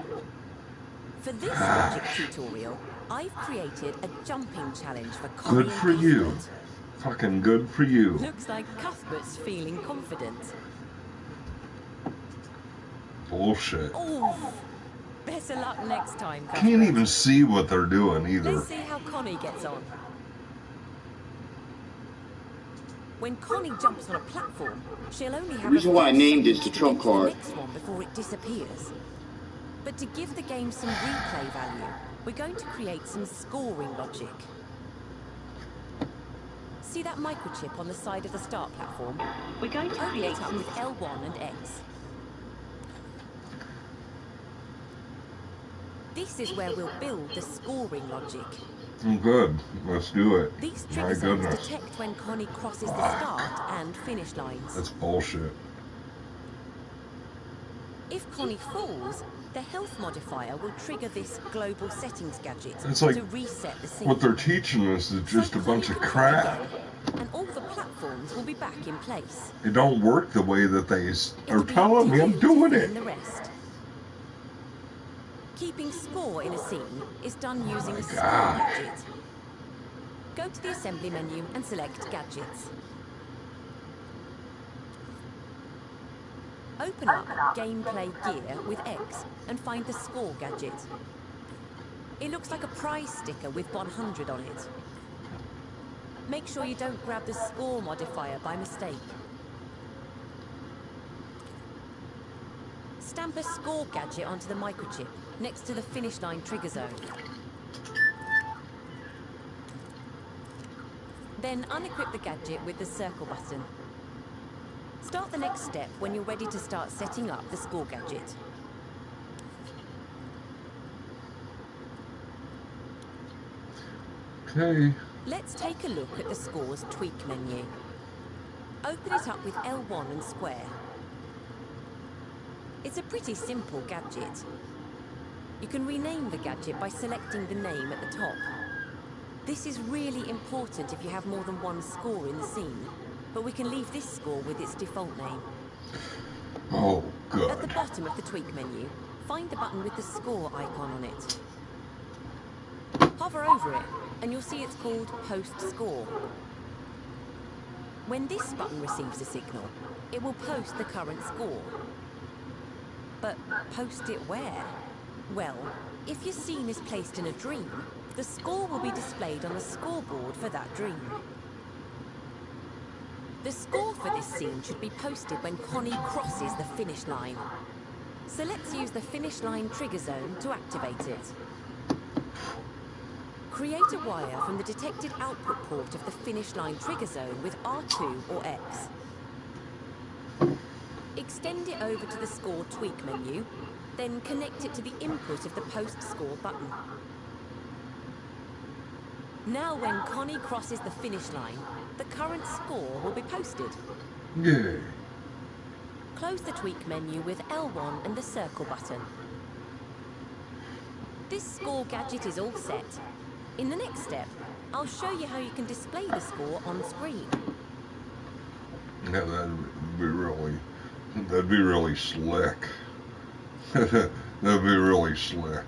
Speaker 6: For this logic tutorial, I've created a jumping challenge for Connie
Speaker 2: Good
Speaker 6: and
Speaker 2: for you.
Speaker 6: Cuthbert.
Speaker 2: Fucking good for you.
Speaker 6: Looks like Cuthbert's feeling confident.
Speaker 2: Bullshit.
Speaker 6: Oh, better luck next time, Cuthbert.
Speaker 2: Can't even see what they're doing either.
Speaker 6: Let's see how Connie gets on. When Connie jumps on a platform, she'll only have
Speaker 4: The reason
Speaker 6: a
Speaker 4: why I
Speaker 6: few
Speaker 4: named this
Speaker 6: seconds
Speaker 4: the
Speaker 6: to
Speaker 4: trump
Speaker 6: get to the
Speaker 4: card.
Speaker 6: next one before it disappears. But to give the game some replay value, we're going to create some scoring logic. See that microchip on the side of the start platform? We're going to open it up with L1 and X. This is where we'll build the scoring logic.
Speaker 2: Good. Let's do it.
Speaker 6: These
Speaker 2: My
Speaker 6: trigger zones
Speaker 2: goodness.
Speaker 6: detect when Connie crosses the start and finish lines.
Speaker 2: That's bullshit.
Speaker 6: If Connie falls, the health modifier will trigger this global settings gadget
Speaker 2: It's like
Speaker 6: to reset the scene.
Speaker 2: What they're teaching us is just
Speaker 6: So
Speaker 2: a bunch
Speaker 6: Connie
Speaker 2: of
Speaker 6: can try
Speaker 2: crap.
Speaker 6: again, and all the platforms will be back in place.
Speaker 2: It don't work the way that they
Speaker 6: It'll
Speaker 2: are
Speaker 6: be
Speaker 2: telling
Speaker 6: up
Speaker 2: me
Speaker 6: to
Speaker 2: I'm
Speaker 6: you to
Speaker 2: doing
Speaker 6: fill
Speaker 2: it.
Speaker 6: in the rest. Keeping score in a scene is done using a score
Speaker 2: God.
Speaker 6: gadget. Go to the assembly menu and select gadgets. Open up gameplay gear with X and find the score gadget. It looks like a prize sticker with 100 on it. Make sure you don't grab the score modifier by mistake. Stamp a score gadget onto the microchip next to the finish line trigger zone. Then unequip the gadget with the circle button. Start the next step when you're ready to start setting up the score gadget.
Speaker 2: Okay.
Speaker 6: Let's take a look at the score's tweak menu. Open it up with L1 and square. It's a pretty simple gadget. You can rename the gadget by selecting the name at the top. This is really important if you have more than one score in the scene, but we can leave this score with its default name.
Speaker 2: Oh,
Speaker 6: At the
Speaker 2: good.
Speaker 6: bottom of the tweak menu, find the button with the score icon on it. Hover over it, and you'll see it's called Post Score. When this button receives a signal, it will post the current score. But post it where? Well, if your scene is placed in a dream, the score will be displayed on the scoreboard for that dream. The score for this scene should be posted when Connie crosses the finish line. So let's use the finish line trigger zone to activate it. Create a wire from the detected output port of the finish line trigger zone with R2 or X. Extend it over to the score tweak menu, then connect it to the input of the post score button. Now when Connie crosses the finish line, the current score will be posted.
Speaker 2: Yay.
Speaker 6: Close the tweak menu with L1 and the circle button. This score gadget is all set. In the next step, I'll show you how you can display the score on screen.
Speaker 2: Yeah, that'd be really slick. That'd be really slick.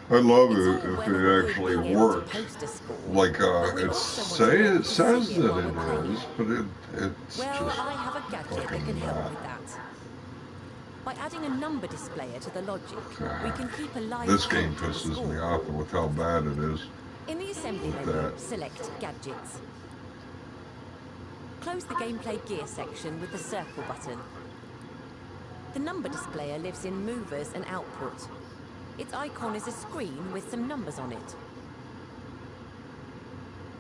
Speaker 2: I'd love
Speaker 6: It's
Speaker 2: it
Speaker 6: all
Speaker 2: if
Speaker 6: well and
Speaker 2: it
Speaker 6: good
Speaker 2: actually
Speaker 6: being able to
Speaker 2: worked.
Speaker 6: post a score,
Speaker 2: Like
Speaker 6: but we
Speaker 2: it
Speaker 6: also want to be able to
Speaker 2: says that
Speaker 6: see it while we're
Speaker 2: it
Speaker 6: playing.
Speaker 2: is, but it's
Speaker 6: Well,
Speaker 2: just
Speaker 6: I have a gadget that can
Speaker 2: fucking
Speaker 6: help
Speaker 2: not.
Speaker 6: with that. By adding a number displayer to the logic, we can keep a live
Speaker 2: This game
Speaker 6: count of the
Speaker 2: pisses me
Speaker 6: score.
Speaker 2: off with how bad it is.
Speaker 6: In the assembly
Speaker 2: With
Speaker 6: menu,
Speaker 2: that.
Speaker 6: select Gadgets. Close the gameplay gear section with the circle button. The number displayer lives in movers and output. Its icon is a screen with some numbers on it.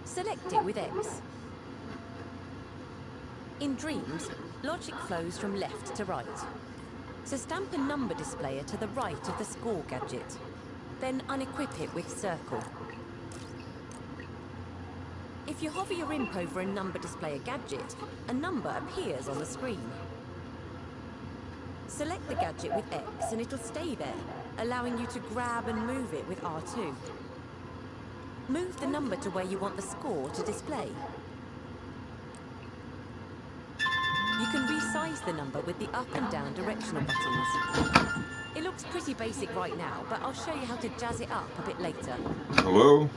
Speaker 6: Select it with X. In Dreams, logic flows from left to right. So stamp a number displayer to the right of the score gadget. Then unequip it with circle. If you hover your imp over a number displayer gadget, a number appears on the screen. Select the gadget with X and it'll stay there, allowing you to grab and move it with R2. Move the number to where you want the score to display. You can resize the number with the up and down directional buttons. It looks pretty basic right now, but I'll show you how to jazz it up a bit later.
Speaker 2: Hello?